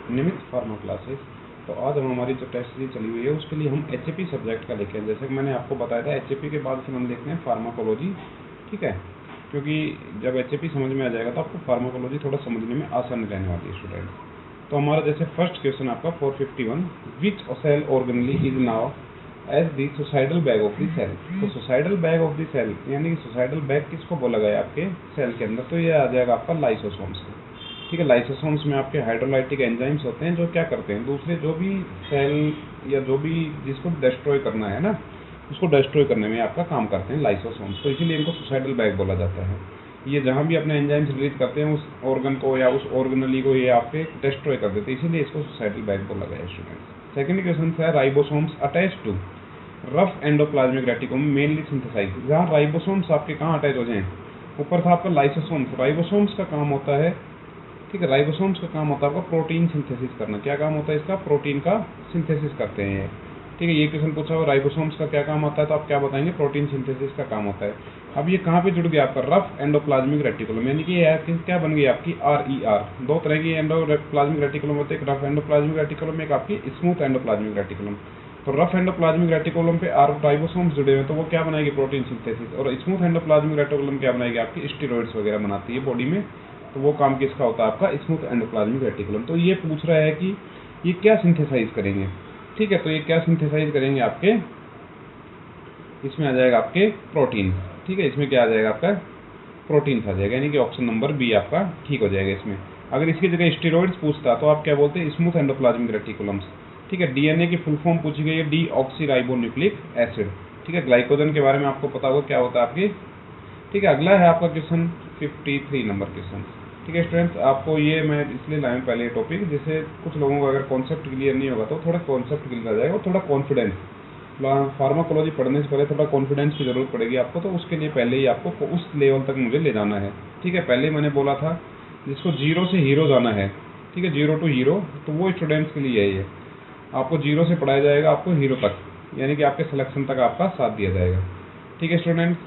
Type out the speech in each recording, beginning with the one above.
नियमित pharma classes. तो आज हम हमारी जो टेस्ट सीरीज चली हुई है उसके लिए हम एचएपी सब्जेक्ट का लिखे हैं। जैसे कि मैंने आपको बताया था एचएपी के बाद फिर हम देखते हैं फार्माकोलॉजी, ठीक है, क्योंकि जब एचएपी समझ में आ जाएगा तो आपको फार्माकोलॉजी थोड़ा समझने में आसानी रहने वाली है स्टूडेंट्स। तो हमारा जैसे फर्स्ट क्वेश्चन आपका 451, which cell organelle is known as the suicidal bag of the cell. तो suicidal bag of the cell यानी कि सुसाइडल बैग किसको बोला गया आपके सेल के अंदर, तो ये आ जाएगा आपका लाइसोसोम्स को, ठीक है। लाइसोसोम्स में आपके हाइड्रोलाइटिक एंजाइम्स होते हैं जो क्या करते हैं, दूसरे जो भी सेल या जो भी जिसको डिस्ट्रॉय करना है ना, उसको डिस्ट्रॉय करने में आपका काम करते हैं लाइसोसोम्स। तो इसीलिए इनको सुसाइडल बैग बोला जाता है। ये जहाँ भी अपने एंजाइम्स रिलीज करते हैं उस ऑर्गन को या उस ऑर्गेनली को ये आपके डिस्ट्रॉय कर देते हैं, इसीलिए इसको सुसाइडल बैग बोला गया है स्टूडेंट्स। सेकंड क्वेश्चन है ribosomes attach to rough endoplasmic reticulum mainly synthesize. जहाँ राइबोसोम्स आपके कहाँ अटैच हो जाएं, ऊपर था आपका लाइसोसोम्स। राइबोसोम्स का काम होता है, ठीक है, राइबोसोम्स का काम होता है आपका प्रोटीन सिंथेसिस करना। क्या काम होता है इसका, प्रोटीन का सिंथेसिस करते हैं ये, ठीक है। ये क्वेश्चन पूछा हुआ राइबोसोम्स का क्या काम होता है, तो आप क्या बताएंगे, प्रोटीन सिंथेसिस का काम होता है। अब ये कहाँ पे जुड़ गया आपका, रफ एंडोप्लाज्मिक रेटिकुलम, यानी कि क्या बन गई आपकी RER। दो तरह की एंडोप्लाज्मिक रेटिकुलम होते हैं, एक रफ एंडोप्लाज्मिक रेटिकुलम, एक आपकी स्मूथ एंडोप्लाज्मिक रेटिकुलम। तो रफ एंडोप्लाज्मिक रेटिकुलम पे राइबोसोम्स जुड़े हुए हैं, तो वो क्या बनाएगी, प्रोटीन सिंथेसिस। और स्मूथ एंडोप्लाज्मिक रेटिकुलम क्या बनाएगी, आपकी स्टेरॉइड्स वगैरह बनाती है बॉडी में। तो वो काम किसका होता है, आपका स्मूथ एंडोप्लाज्मिक रेटिकुलम। तो ये पूछ रहा है कि ये क्या सिंथेसाइज करेंगे, ठीक है। तो ये क्या सिंथेसाइज करेंगे आपके, इसमें आ जाएगा आपके प्रोटीन, ठीक है। इसमें क्या आ जाएगा आपका प्रोटीन आ जाएगा, यानी कि ऑप्शन नंबर बी आपका ठीक हो जाएगा इसमें। अगर इसकी जगह स्टेरॉइड्स पूछता तो आप क्या बोलते हैं, स्मूथ एंडोप्लाज्मिक रेटिकुलम्स, ठीक है। डीएनए की फुल फॉर्म पूछी गई है डीऑक्सीराइबोन्यूक्लिक एसिड, ठीक है। ग्लाइकोजन के बारे में आपको पता होगा क्या होता है आपकी, ठीक है। अगला है आपका क्वेश्चन 53 नंबर क्वेश्चन, ठीक है स्टूडेंट्स। आपको ये मैं इसलिए लाया पहले ये टॉपिक, जैसे कुछ लोगों को अगर कॉन्सेप्ट क्लियर नहीं होगा तो थोड़ा कॉन्सेप्ट क्लियर आ जाएगा और थोड़ा कॉन्फिडेंस, फार्माकोलॉजी पढ़ने से पहले थोड़ा कॉन्फिडेंस की जरूरत पड़ेगी आपको। तो उसके लिए पहले ही आपको उस लेवल तक मुझे ले जाना है, ठीक है। पहले मैंने बोला था जिसको जीरो से हीरो जाना है, ठीक है, जीरो टू हीरो, तो वो स्टूडेंट्स के लिए है ये। आपको जीरो से पढ़ाया जाएगा आपको हीरो तक, यानी कि आपके सिलेक्शन तक आपका साथ दिया जाएगा, ठीक है स्टूडेंट्स।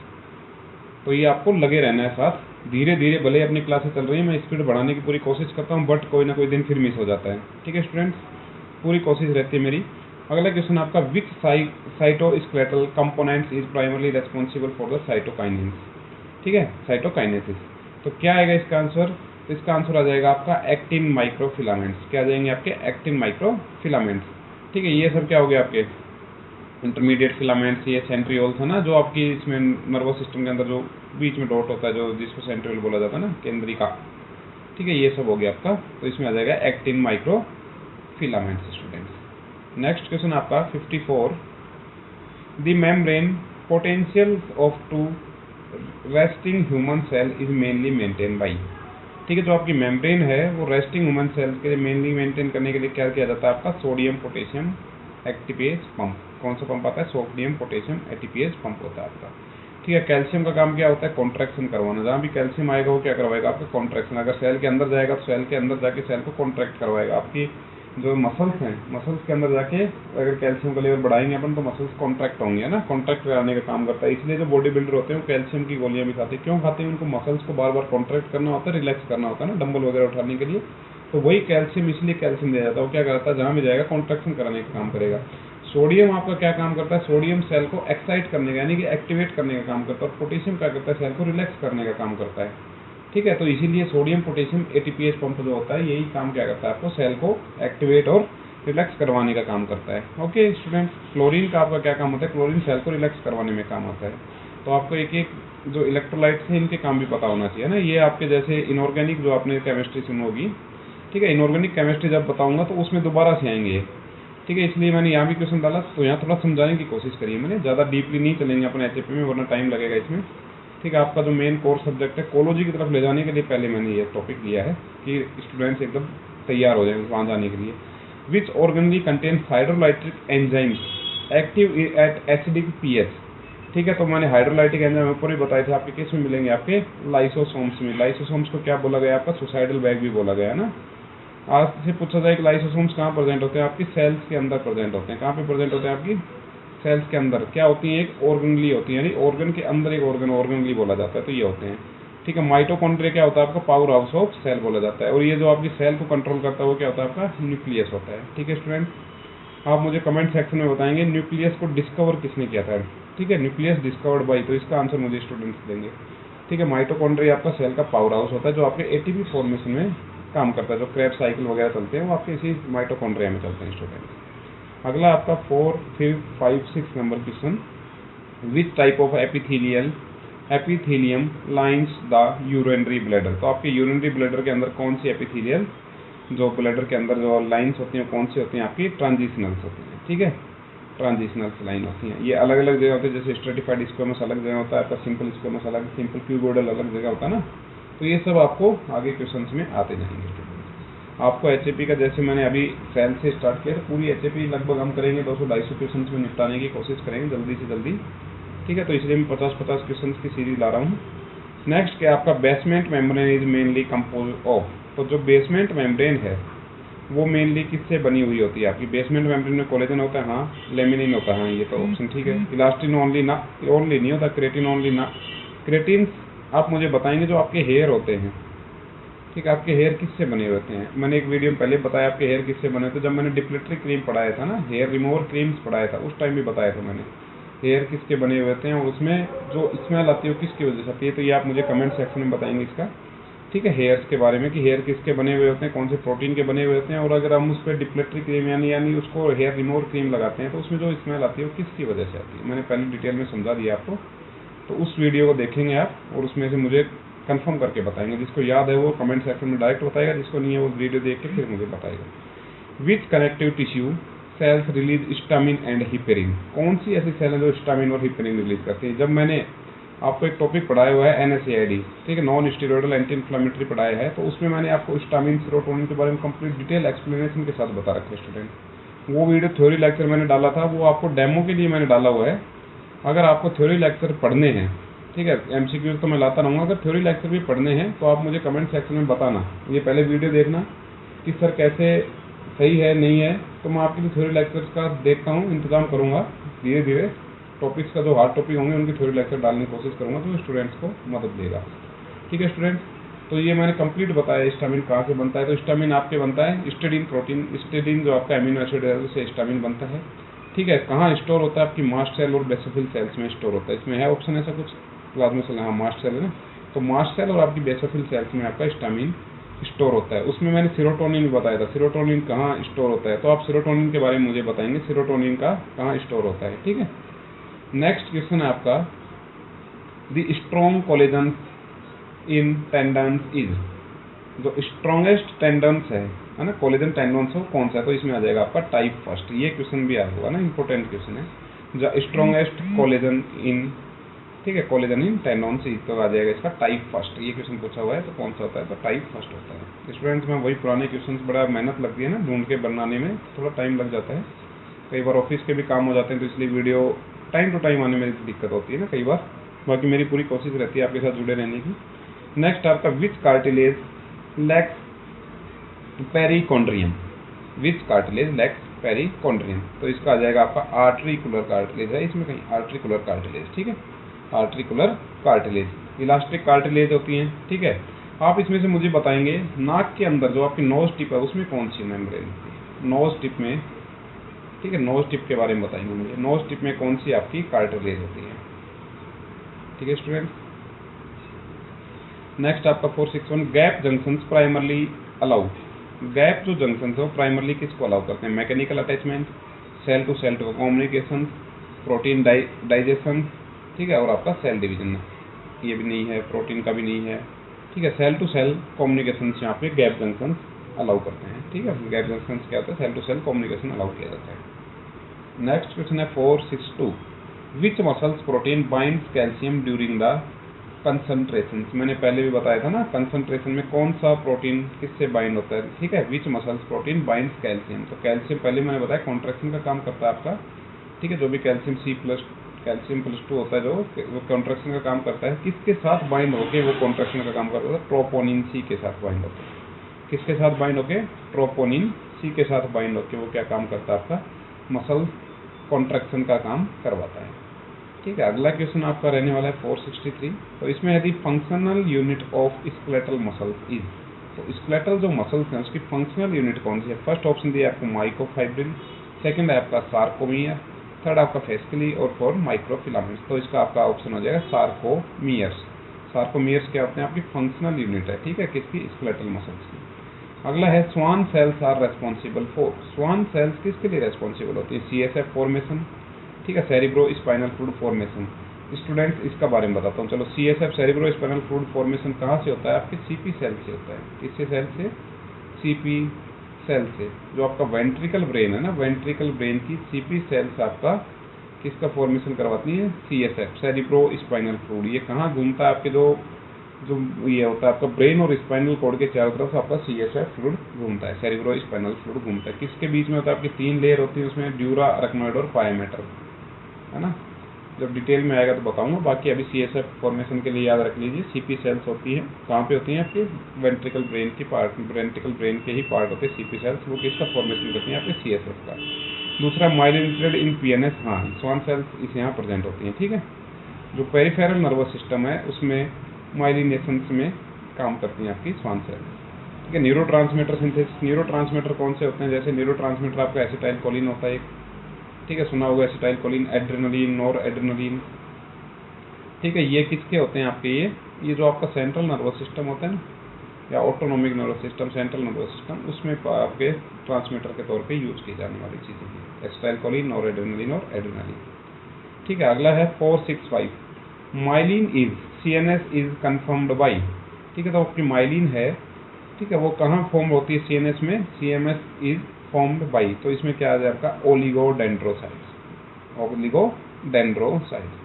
तो ये आपको लगे रहना है साथ, धीरे धीरे भले अपनी क्लासेस चल रही है, मैं स्पीड बढ़ाने की पूरी कोशिश करता हूँ, बट कोई ना कोई दिन फिर मिस हो जाता है, ठीक है स्टूडेंट्स, पूरी कोशिश रहती है मेरी। अगला क्वेश्चन आपका which cytoskeletal components is primarily responsible for the cytokinesis, ठीक है, साइटोकाइनेसिस। तो क्या आएगा इसका आंसर, तो इसका आंसर आ जाएगा आपका एक्टिन माइक्रोफिलामेंट्स। क्या आ जाएंगे आपके एक्टिन माइक्रोफिलामेंट्स, ठीक है। ये सब क्या हो गया आपके इंटरमीडिएट फिलामेंट्स, ये सेंट्रियोल्स है ना, जो आपकी इसमें नर्वस सिस्टम के अंदर जो बीच में डॉट होता है, जो जिसको सेंट्रियोल बोला जाता है ना, केंद्रिका, ठीक है। ये सब हो गया आपका, तो इसमें आ जाएगा actin micro filaments students. Next question आपका 54, the membrane potential of to resting human cell is mainly maintain by, ठीक है। जो आपकी मेम्ब्रेन है वो रेस्टिंग ह्यूमन सेल के लिए मेनली मेंटेन करने के लिए क्या किया जाता है, आपका सोडियम पोटेशियम एटीपेज पंप। कौन सा पंप आता है, सोडियम पोटेशियम एटीपेज पंप होता है आपका, ठीक है। कैल्शियम का काम क्या होता है, कॉन्ट्रैक्शन करवाना। जहाँ भी कैल्शियम आएगा वो क्या करवाएगा, आपका कॉन्ट्रैक्शन। अगर सेल के अंदर जाएगा तो सेल के अंदर जाके सेल को कॉन्ट्रैक्ट करवाएगा। आपकी जो मसल्स हैं, मसल्स के अंदर जाके अगर कैल्शियम का लेवल बढ़ाएंगे अपन तो मसल्स कॉन्ट्रैक्ट होंगे ना, कॉन्ट्रैक्ट कराने का काम करता है। इसलिए जो बॉडी बिल्डर होते हैं वो कैल्शियम की गोलियां भी खाते हैं। क्यों खाते हैं, उनको मसल्स को बार बार कॉन्ट्रैक्ट करना होता है, रिलैक्स करना होता है ना, डंबल वगैरह उठाने के लिए। तो वही कैल्शियम, इसलिए कैल्शियम दिया जाता है। वो क्या करता है, जहाँ भी जाएगा कॉन्ट्रैक्शन कराने का काम करेगा। सोडियम आपका क्या काम करता है, सोडियम सेल को एक्साइट करने का यानी कि एक्टिवेट करने का काम करता है। और पोटेशियम क्या करता है, सेल को रिलैक्स करने का काम करता है, ठीक है। तो इसीलिए सोडियम पोटेशियम एटीपीएच पंप जो होता है यही काम क्या करता है, आपको सेल को एक्टिवेट और रिलैक्स करवाने का काम करता है। ओके स्टूडेंट, क्लोरीन का आपका क्या काम होता है, क्लोरीन सेल को रिलैक्स करवाने में काम आता है। तो आपको एक एक जो इलेक्ट्रोलाइट्स हैं इनके काम भी पता होना चाहिए ना। ये आपके जैसे इनऑर्गेनिक जो आपने केमिस्ट्री सुनी होगी, ठीक है, इनऑर्गेनिक केमिस्ट्री जब बताऊंगा तो उसमें दोबारा से आएंगे, ठीक है। इसलिए मैंने यहाँ भी क्वेश्चन डाला, तो यहाँ थोड़ा समझाने की कोशिश करी है मैंने, ज़्यादा डीपली नहीं चलेंगे अपने एचएपी में वरना टाइम लगेगा इसमें, ठीक है। आपका जो मेन कोर्स सब्जेक्ट है कोलॉजी की तरफ ले जाने के लिए पहले मैंने ये टॉपिक लिया है कि स्टूडेंट्स एकदम तैयार हो जाएंगे वहाँ जाने के लिए। Which organelle contain hydrolytic enzymes active at acidic pH, ठीक है। तो मैंने हाइड्रोलाइटिक एंजाइम ऊपर ही बताए थे, आपके किस में मिलेंगे, आपके लाइसोसोम्स में। लाइसोसोम्स को क्या बोला गया, आपका सुसाइडल बैग भी बोला गया है ना। आज से पूछा जाए कि लाइसोसोम्स कहाँ प्रेजेंट होते हैं, आपकी सेल्स के अंदर प्रेजेंट होते हैं। कहाँ पे प्रेजेंट होते हैं, आपकी सेल्स के अंदर। क्या होती है, एक ऑर्गेनली होती है, यानी ऑर्गन के अंदर एक ऑर्गन ऑर्गेनली बोला जाता है, तो ये होते हैं, ठीक है। माइटोकॉन्ड्रिया क्या होता है आपका, पावर हाउस ऑफ सेल बोला जाता है। और ये जो आपकी सेल को कंट्रोल करता है वो क्या होता है आपका, न्यूक्लियस होता है। ठीक है स्टूडेंट, आप मुझे कमेंट सेक्शन में बताएंगे न्यूक्लियस को डिस्कवर किसने किया था। ठीक है, न्यूक्लियस डिस्कवर्ड बाई, तो इसका आंसर मुझे स्टूडेंट्स देंगे। ठीक है, माइटोकॉन्ड्रिया आपका सेल का पावर हाउस होता है जो आपके एटीपी फॉर्मेशन में काम करता है। जो क्रेब साइकिल वगैरह चलते हैं वो आपके इसी माइटोकॉन्ड्रिया में चलते हैं स्टूडेंट। अगला आपका 4, 5, 6 number question, which type of epithelium lines the urinary bladder. तो आपके यूरिनरी ब्लैडर के अंदर कौन सी एपिथेलियल जो ब्लैडर के अंदर जो लाइन्स होती हैं कौन सी होती हैं आपकी, ट्रांजिशनल्स होती हैं। ठीक है, ट्रांजिशनल्स लाइन होती हैं। ये अलग अलग जगह होते हैं, जैसे स्ट्रेटिफाइड स्क्वेमस अलग जगह होता है आपका, सिंपल स्क्वेमस अलग, सिंपल क्यूबोइडल अलग जगह होता है ना। तो ये सब आपको आगे क्वेश्चंस में आते जाएंगे। आपको एचएपी का जैसे मैंने अभी सेल से स्टार्ट किया, पूरी एचएपी लगभग हम करेंगे 200-250 क्वेश्चन में निपटाने की कोशिश करेंगे जल्दी से जल्दी। ठीक है, तो इसलिए मैं 50-50 क्वेश्चन की सीरीज ला रहा हूँ। नेक्स्ट क्या आपका, basement membrane is mainly compose of. तो जो बेसमेंट मेम्ब्रेन है वो मेनली किससे बनी हुई होती है आपकी, बेसमेंट मेम्ब्रेन में कोलेजन होता है, हाँ, लेमिनिन होता है, हाँ, ये तो ऑप्शन ठीक है। इलास्टिन ओनली ना, ओनली नहीं होता, क्रेटिन ओनली ना। क्रेटिन आप मुझे बताएंगे जो आपके हेयर होते हैं। ठीक है, आपके हेयर किससे बने होते हैं, मैंने एक वीडियो में पहले बताया आपके हेयर किससे बने थे, जब मैंने डिप्लेटरी क्रीम पढ़ाया था ना, हेयर रिमूवर क्रीम्स पढ़ाया था, उस टाइम भी बताया था मैंने हेयर किसके बने हुए थे, और उसमें जो स्मेल आती है वो किसकी वजह से आती है। तो ये आप मुझे कमेंट सेक्शन में बताएंगे इसका। ठीक है, हेयर्स के बारे में कि हेयर किसके बने हुए होते हैं, कौन से प्रोटीन के बने हुए होते हैं, और अगर हम उस पर डिप्लेटरी क्रीम यानी उसको हेयर रिमूवर क्रीम लगाते हैं तो उसमें जो स्मेल आती है वो किसकी वजह से आती है, मैंने पहले डिटेल में समझा दिया आपको। तो उस वीडियो को देखेंगे आप और उसमें से मुझे कंफर्म करके बताएंगे। जिसको याद है वो कमेंट सेक्शन में डायरेक्ट बताएगा, जिसको नहीं है वो वीडियो देख के फिर मुझे बताएगा। Which connective tissue cells release histamine and heparin. कौन सी ऐसी सेल है जो हिस्टामिन और हिपेरिन रिलीज करती है। जब मैंने आपको एक टॉपिक पढ़ाया हुआ है NSAID, ठीक है, नॉन स्टेरॉयडल एंटी इन्फ्लेमेटरी पढ़ाया है, तो उसमें मैंने आपको हिस्टामिन सेरोटोनिन के बारे में कंप्लीट डिटेल एक्सप्लेनेशन के साथ बता रखा है स्टूडेंट। वो वीडियो थ्योरी लेक्चर मैंने डाला था, वो आपको डेमो के लिए मैंने डाला हुआ है। अगर आपको थ्योरी लेक्चर पढ़ने हैं, ठीक है, MCQ तो मैं लाता रहूँगा, अगर थ्योरी लेक्चर भी पढ़ने हैं तो आप मुझे कमेंट सेक्शन में बताना। ये पहले वीडियो देखना कि सर कैसे सही है नहीं है, तो मैं आपके लिए थ्योरी लेक्चर्स का देखता हूँ, इंतजाम करूँगा धीरे धीरे। टॉपिक्स का जो हार्ड टॉपिक होंगे उनकी थ्योरी लेक्चर डालने की कोशिश करूँगा, तो स्टूडेंट्स को मदद देगा। ठीक है स्टूडेंट, तो ये मैंने कंप्लीट बताया हिस्टामिन कहाँ से बनता है। तो हिस्टामिन आपके बनता है हिस्टिडीन प्रोटीन, हिस्टिडीन जो आपका अमीनो एसिड है उससे हिस्टामिन बनता है। ठीक है, कहाँ स्टोर होता है, आपकी मास्ट सेल और बेसोफिल सेल्स में स्टोर होता है। इसमें है ऑप्शन ऐसा कुछ, प्लाज्मा सेल, हाँ मास्ट सेल है ना, तो मास्ट सेल और आपकी बेसोफिल सेल्स में आपका हिस्टामिन स्टोर होता है। उसमें मैंने सीरोटोनिन भी बताया था, सीरोटोनिन कहाँ स्टोर होता है, तो आप सीरोटोनिन के बारे में मुझे बताएंगे सीरोटोनिन का कहाँ स्टोर होता है। ठीक है, नेक्स्ट क्वेश्चन है आपका, the strong collagen in tendons is. जो स्ट्रॉन्गेस्ट टेंडन्स है ना, कोलेजन टेंडन्स हो कौन सा है, तो इसमें आ जाएगा आपका टाइप फर्स्ट। ये क्वेश्चन भी आया होगा ना, इंपॉर्टेंट क्वेश्चन है। जो स्ट्रॉन्गेस्ट कोलेजन इन, ठीक है, कोलेजन इन टेंडन्स इज, तो आ जाएगा इसका टाइप फर्स्ट। ये क्वेश्चन पूछा हुआ है तो कौन सा होता है, तो टाइप फर्स्ट होता है। स्टूडेंट्स में वही पुराने क्वेश्चन बड़ा मेहनत लगती है ना, ढूंढ के बनाने में थोड़ा टाइम लग जाता है, कई बार ऑफिस के भी काम हो जाते हैं, तो इसलिए वीडियो टाइम टू टाइम आने में दिक्कत होती है ना कई बार। बाकी मेरी पूरी कोशिश रहती है आपके साथ जुड़े रहने की। नेक्स्ट आपका, विच कार्टिलेज लैक्स पेरिकॉन्ड्रियम। विच कार्टिलेज लैक्स पेरिकॉन्ड्रियम, तो इसका आ जाएगा आपका आर्ट्रिकुलर कार्टिलेज है इसमें कहीं, आर्ट्रिकुलर कार्टिलेज। ठीक है, आर्ट्रिकुलर कार्टिलेज। इलास्टिक कार्टिलेज होती हैं। ठीक है, आप इसमें से मुझे बताएंगे नाक के अंदर जो आपकी नोज टिप है उसमें कौन सी मेम्ब्रेन होती है, नोज टिप में। ठीक है, नोज टिप के बारे में बताएंगे मुझे, नोज टिप में कौन सी आपकी कार्टिलेज होती है। ठीक है स्टूडेंट, नेक्स्ट आपका 461, gap junctions primarily allow. Gap जो जंक्शन है वो प्राइमरली किसको अलाउ करते हैं, mechanical attachment, cell to cell communication, protein digestion, ठीक है, और आपका सेल डिवीजन। ये भी नहीं है, प्रोटीन का भी नहीं है। ठीक है, सेल टू सेल कम्युनिकेशन यहाँ पे गैप जंक्शन अलाउ करते हैं। ठीक है, गैप जंक्शन क्या होता है, cell to cell communication allow किया जाता है। नेक्स्ट क्वेश्चन है 462, which muscles protein binds calcium during the concentration. मैंने पहले भी बताया था ना, कंसंट्रेशन में कौन सा प्रोटीन किससे बाइंड होता है। ठीक है, विच मसल्स प्रोटीन बाइंड्स कैल्शियम, तो कैल्शियम पहले मैंने बताया कॉन्ट्रैक्शन का काम करता है आपका। ठीक है, जो भी कैल्शियम कैल्शियम प्लस 2 होता है जो कॉन्ट्रैक्शन का काम करता है, किसके साथ बाइंड होके वो कॉन्ट्रैक्शन का काम करता है, ट्रोपोनिन सी के साथ बाइंड होकर। किसके साथ बाइंड होके, ट्रोपोनिन सी के साथ बाइंड होके वो क्या काम करता है आपका, मसल कॉन्ट्रैक्शन का काम करवाता है। ठीक है, अगला क्वेश्चन आपका रहने वाला है 463। तो इसमें यदि functional unit of skeletal muscles is, तो स्केलेटल जो मसल्स हैं उसकी फंक्शनल यूनिट कौन सी है? फर्स्ट ऑप्शन दिया आपको माइक्रोफाइब्रिल, सेकंड है आपका सार्कोमियर, थर्ड आपका फेस्कुली और फोर्थ माइक्रोफिलामेंट्स। तो इसका आपका ऑप्शन हो जाएगा सार्कोमियर्स। सार्कोमियर्स क्या होते हैं? आपकी फंक्शनल यूनिट है, ठीक है, किसकी? स्केलेटल मसल्स की। अगला है Schwann cells are responsible for, Schwann cells किसके लिए रेस्पॉन्सिबल होती है? CSF फॉर्मेशन, ठीक है, cerebro spinal fluid formation. Students इसका बारे में बताता हूँ। चलो, CSF cerebro spinal fluid formation कहाँ से होता है? आपके CP सेल से होता है। किससे सेल से? CP सेल से। जो आपका वेंट्रिकल ब्रेन है ना, वेंट्रिकल ब्रेन की CP सेल्स आपका किसका फॉर्मेशन करवाती है? CSF cerebro spinal fluid. ये कहाँ घूमता है? आपके जो जो ये होता है आपका ब्रेन और स्पाइनल कॉर्ड के चारों तरफ आपका CSF फ्लूइड घूमता है, सेरिब्रो स्पाइनल फ्लूइड घूमता है। किसके बीच में होता है? आपकी 3 लेयर होती है उसमें, ड्यूरा, अरकनॉइड और पायोमेटर, है ना। जब डिटेल में आएगा तो बताऊंगा। बाकी अभी CSF फॉर्मेशन के लिए याद रख लीजिए, CP सेल्स होती है। कहाँ पे होती हैं? आपके वेंट्रिकल ब्रेन की पार्ट, वेंट्रिकल ब्रेन के ही पार्ट होते हैं CP सेल्स। वो किसका फॉर्मेशन करती हैं? आपके CSF का। दूसरा माइलिनेटेड इन PNS, हाँ, स्वान सेल्स इस यहाँ प्रेजेंट होती हैं, ठीक है। जो पेरिफेरल नर्वस सिस्टम है उसमें माइलिनेशंस में काम करती हैं आपकी स्वान सेल्स, ठीक है। न्यूरोट्रांसमीटर सिंथेसिस, न्यूरोट्रांसमीटर कौन से होते हैं? जैसे न्यूरोट्रांसमीटर आपका एसिटाइलकोलिन होता है एक, ठीक है, सुना होगा एसिटाइलकोलिन, एड्रेनलिन, नॉर एड्रेनलिन, ठीक है। ये किसके होते हैं आपके? ये जो आपका सेंट्रल नर्वस सिस्टम होता है ना, या autonomic nervous system, central nervous system, उसमें आपके ट्रांसमीटर के तौर पे यूज की जाने वाली चीज़ें हैं एसिटाइलकोलिन, नॉर एड्रेनलिन और एड्रेनलिन, ठीक है। अगला है 465, myelin is CNS is confirmed by, ठीक है। तो आपकी माइलिन है, ठीक है, वो कहाँ फॉर्म होती है? CNS में। CNS इज फॉर्म्ड बाई, तो इसमें क्या आ जाए आपका? Oligodendrocytes, oligodendrocytes.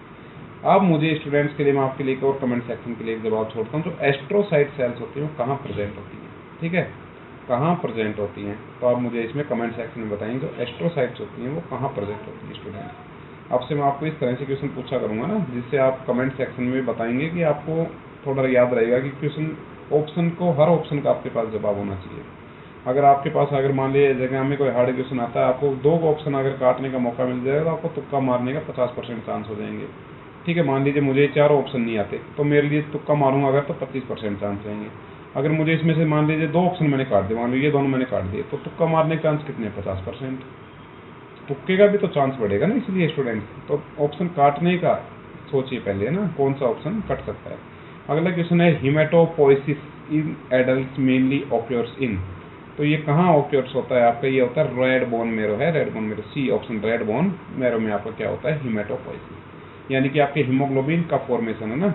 अब मुझे स्टूडेंट्स के लिए, मैं आपके लिए और कमेंट सेक्शन के लिए एक जवाब छोड़ता हूँ। जो एस्ट्रोसाइट सेल्स होती हैं वो कहाँ प्रेजेंट होती हैं, ठीक है, कहाँ प्रेजेंट होती हैं? तो आप मुझे इसमें कमेंट सेक्शन में बताएंगे जो एस्ट्रोसाइट्स होती हैं वो कहाँ प्रेजेंट होती हैं। स्टूडेंट आपसे मैं आपको इस तरह से क्वेश्चन पूछा करूँगा ना, जिससे आप कमेंट सेक्शन में बताएंगे कि आपको थोड़ा याद रहेगा कि क्वेश्चन ऑप्शन को, हर ऑप्शन का आपके पास जवाब होना चाहिए। अगर आपके पास, अगर मान लीजिए जगह में कोई हार्ड क्वेश्चन आता है, आपको 2 ऑप्शन अगर काटने का मौका मिल जाएगा तो आपको तुक्का मारने का 50% चांस हो जाएंगे, ठीक है। मान लीजिए मुझे 4 ऑप्शन नहीं आते तो मेरे लिए तुक्का मारूंगा अगर तो 25% चांस रहेंगे। अगर मुझे इसमें से मान लीजिए 2 ऑप्शन मैंने काट दिए, मान लीजिए दोनों मैंने काट दिए, तो तुक्का मारने का चांस कितने? 50%। तुक्के का भी तो चांस बढ़ेगा ना, इसलिए स्टूडेंट तो ऑप्शन काटने का सोचिए पहले, है ना, कौन सा ऑप्शन कट सकता है। अगला क्वेश्चन है haematopoiesis in adult mainly occurs इन, तो ये कहाँ ऑक्योर्स होता है आपका? ये होता है रेड बोन मैरो है, red bone marrow, C option, red bone marrow में आपका क्या होता है? हिमेटोपोइसिस, यानी कि आपके हीमोग्लोबिन का फॉर्मेशन, है ना,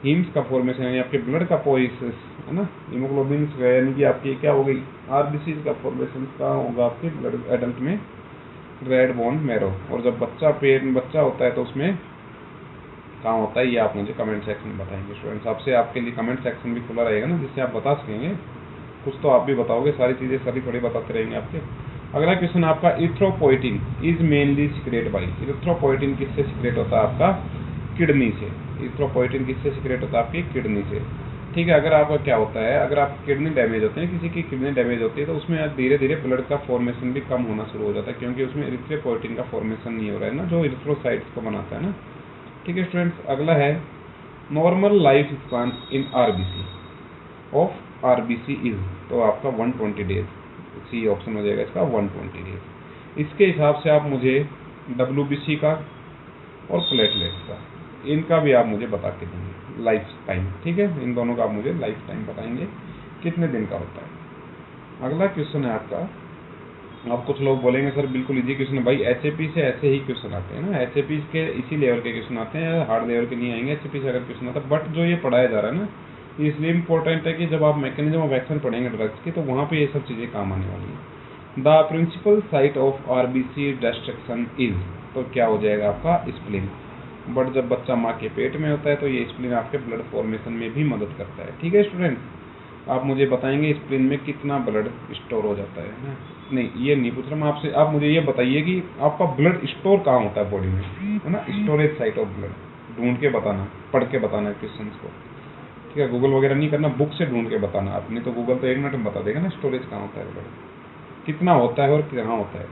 हीम्स का फॉर्मेशन, यानी आपके ब्लड का पोइसिस, है ना, हीमोग्लोबिन यानी कि आपकी क्या हो गई? RBC का फॉर्मेशन कहाँ होगा? आपके ब्लड एडल्ट में रेड बोन मैरो। और जब बच्चा पेट में बच्चा होता है तो उसमें कहाँ होता है? ये आप मुझे कमेंट सेक्शन में बताएंगे। स्टूडेंट्स आपसे, आपके लिए कमेंट सेक्शन भी खुला रहेगा ना, जिससे आप बता सकेंगे। कुछ तो आप भी बताओगे, सारी चीज़ें सभी थोड़ी बताते रहेंगे आपके। अगला क्वेश्चन आपका erythropoietin is mainly secrete by, erythropoietin किससे सिक्रेट होता है? आपका किडनी से। इरिथ्रोपोइटिन किससे सिक्रेट होता है? आपकी किडनी से, ठीक है। अगर आपका क्या होता है, अगर आप किडनी डैमेज होते हैं, किसी की किडनी डैमेज होती है तो उसमें धीरे धीरे ब्लड का फॉर्मेशन भी कम होना शुरू हो जाता है, क्योंकि उसमें इरिथ्रोपोइटिन का फॉर्मेशन नहीं हो रहा है ना, जो इरिथ्रोसाइट्स को बनाता है ना, ठीक है स्टूडेंट्स। अगला है normal life span in RBC of RBC is, तो आपका 120 डेज, C ऑप्शन हो जाएगा इसका 120 डेज। इसके हिसाब से आप मुझे WBC का और प्लेटलेट्स का, इनका भी आप मुझे बता के देंगे लाइफ टाइम, ठीक है। इन दोनों का आप मुझे लाइफ टाइम बताएंगे कितने दिन का होता है। अगला क्वेश्चन है आपका, आप कुछ लोग बोलेंगे सर बिल्कुल इजी क्वेश्चन है भाई, HAP से ऐसे ही क्वेश्चन आते हैं ना, HAP के इसी लेवल के क्वेश्चन आते हैं, हार्ड लेवल के नहीं आएंगे। HAP से अगर क्वेश्चन आता है, बट जो ये पढ़ाया जा रहा है ना, ये इसलिए इंपॉर्टेंट है कि जब आप मैकेनिज्म ऑफ एक्शन पढ़ेंगे ड्रग्स की, तो वहाँ पे ये सब चीज़ें काम आने वाली हैं। The principal site of RBC destruction is, तो क्या हो जाएगा आपका? स्प्लीन। बट जब बच्चा माँ के पेट में होता है तो ये स्प्लीन आपके ब्लड फॉर्मेशन में भी मदद करता है, ठीक है स्टूडेंट। आप मुझे बताएंगे स्प्लीन में कितना ब्लड स्टोर हो जाता है ना? नहीं, ये नहीं पूछ रहा मैं आपसे, आप मुझे ये बताइए कि आपका ब्लड स्टोर कहाँ होता है बॉडी में, है ना, स्टोरेज साइट ऑफ ब्लड। ढूंढ के बताना, पढ़ के बताना क्वेश्चन को, ठीक है। गूगल वगैरह नहीं करना, बुक से ढूंढ के बताना आपने, तो गूगल तो 1 मिनट में बता देगा ना स्टोरेज कहाँ होता है ब्लड, कितना होता है और कहाँ होता है।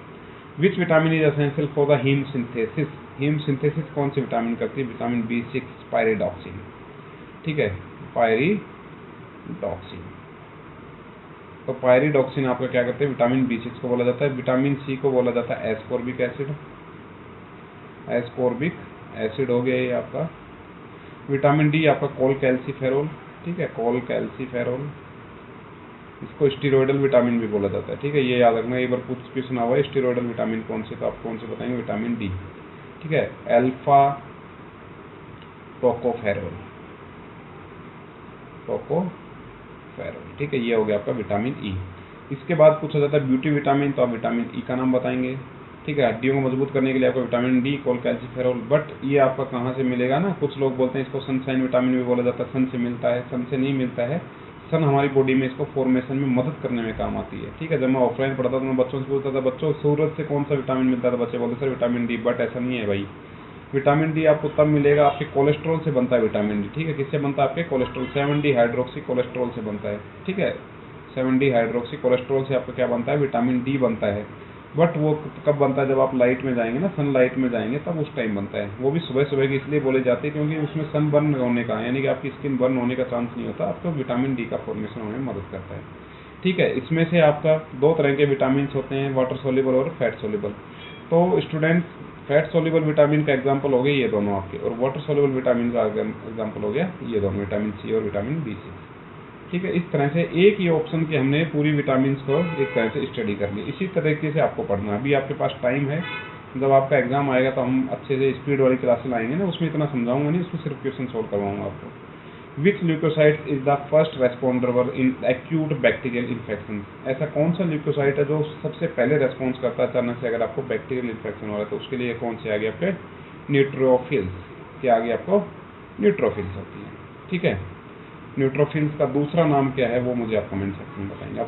Which vitamin is essential for the heme synthesis, heme synthesis कौन सी विटामिन करती है, विटामिन B6 पायरिडॉक्सिन, ठीक है, पायरिडॉक्सिन। तो पायरिडॉक्सिन आपका क्या करते हैं, विटामिन B6 को बोला जाता है। विटामिन C को बोला जाता है एस्कॉर्बिक एसिड, एस्कॉर्बिक एसिड हो गया ये आपका। विटामिन D आपका कोलकैल्सिफेरोल, ठीक है, कोलकैल्सिफेरोल, इसको स्टीरोइडल विटामिन भी बोला जाता है, ठीक है, ये याद रखना, एक बार कुछ क्वेश्चन हुआ है स्टीरोइडल विटामिन कौन से, तो आप कौन से बताएंगे, विटामिन D, ठीक है। अल्फा टोकोफेरोल, टोकोफेरोल, ठीक है, ये हो गया आपका विटामिन E। इसके बाद पूछा जाता है ब्यूटी विटामिन, तो आप विटामिन E का नाम बताएंगे, ठीक है। हड्डियों को मजबूत करने के लिए आपको विटामिन D, कोलकैल्सिफेरोल, बट ये आपका कहाँ से मिलेगा ना, कुछ लोग बोलते हैं इसको सनशाइन विटामिन भी बोला जाता है, सन से मिलता है, सन से नहीं मिलता है। सन हमारी बॉडी में इसको फॉर्मेशन में मदद करने में काम आती है, ठीक है। जब मैं ऑफलाइन पढ़ता था तो मैं बच्चों से पूछता था, बच्चों सूरज से कौन सा विटामिन मिलता था, बच्चे बोलते सर विटामिन D, बट ऐसा नहीं है भाई। विटामिन D आपको तब मिलेगा, आपके कोलेस्ट्रॉल से बनता है विटामिन D, ठीक है, किससे बनता है, आपके कोलेस्ट्रॉल, 7D हाइड्रोक्सी कोलेस्ट्रॉल से बनता है, ठीक है, 7D हाइड्रोक्सी कोलेस्ट्रॉल से आपका क्या बनता है, विटामिन D बनता है। बट वो कब बनता है, जब आप लाइट में जाएंगे ना, सनलाइट में जाएंगे तब उस टाइम बनता है। वो भी सुबह सुबह की इसलिए बोले जाते हैं क्योंकि उसमें सन बर्न होने का, यानी कि आपकी स्किन बर्न होने का चांस नहीं होता, आपको विटामिन D का फॉर्मेशन होने में मदद करता है, ठीक है। इसमें से आपका दो तरह के विटामिन होते हैं, वाटर सोल्यूबल और फैट सोल्यूबल। तो स्टूडेंट फैट सोल्यूबल विटामिन का एग्जाम्पल हो गए ये दोनों आपके, और वाटर सोल्यूबल विटामिन का एग्जाम्पल हो गया ये दोनों, विटामिन C और विटामिन B6, ठीक है। इस तरह से एक ही ऑप्शन की हमने पूरी विटामिन को एक तरह से स्टडी कर ली। इसी तरीके से आपको पढ़ना है। अभी आपके पास टाइम है, जब आपका एग्जाम आएगा तो हम अच्छे से स्पीड वाली क्लासेस लाएंगे ना, उसमें इतना समझाऊंगा नहीं, उसमें सिर्फ क्वेश्चन सोल्व करवाऊंगा आपको। Which leukocyte is the first responder in acute bacterial infection, ऐसा कौन सा ल्यूकोसाइट है जो सबसे पहले रेस्पॉन्स करता है अचानक से अगर आपको बैक्टीरियल इन्फेक्शन हो रहा है, तो उसके लिए कौन से आगे आपके न्यूट्रोफिल्स, के आगे आपको न्यूट्रोफिल्स होती है, ठीक है। न्यूट्रोफिल्स का दूसरा नाम क्या है वो मुझे आप कमेंट सेक्शन में बताएंगे।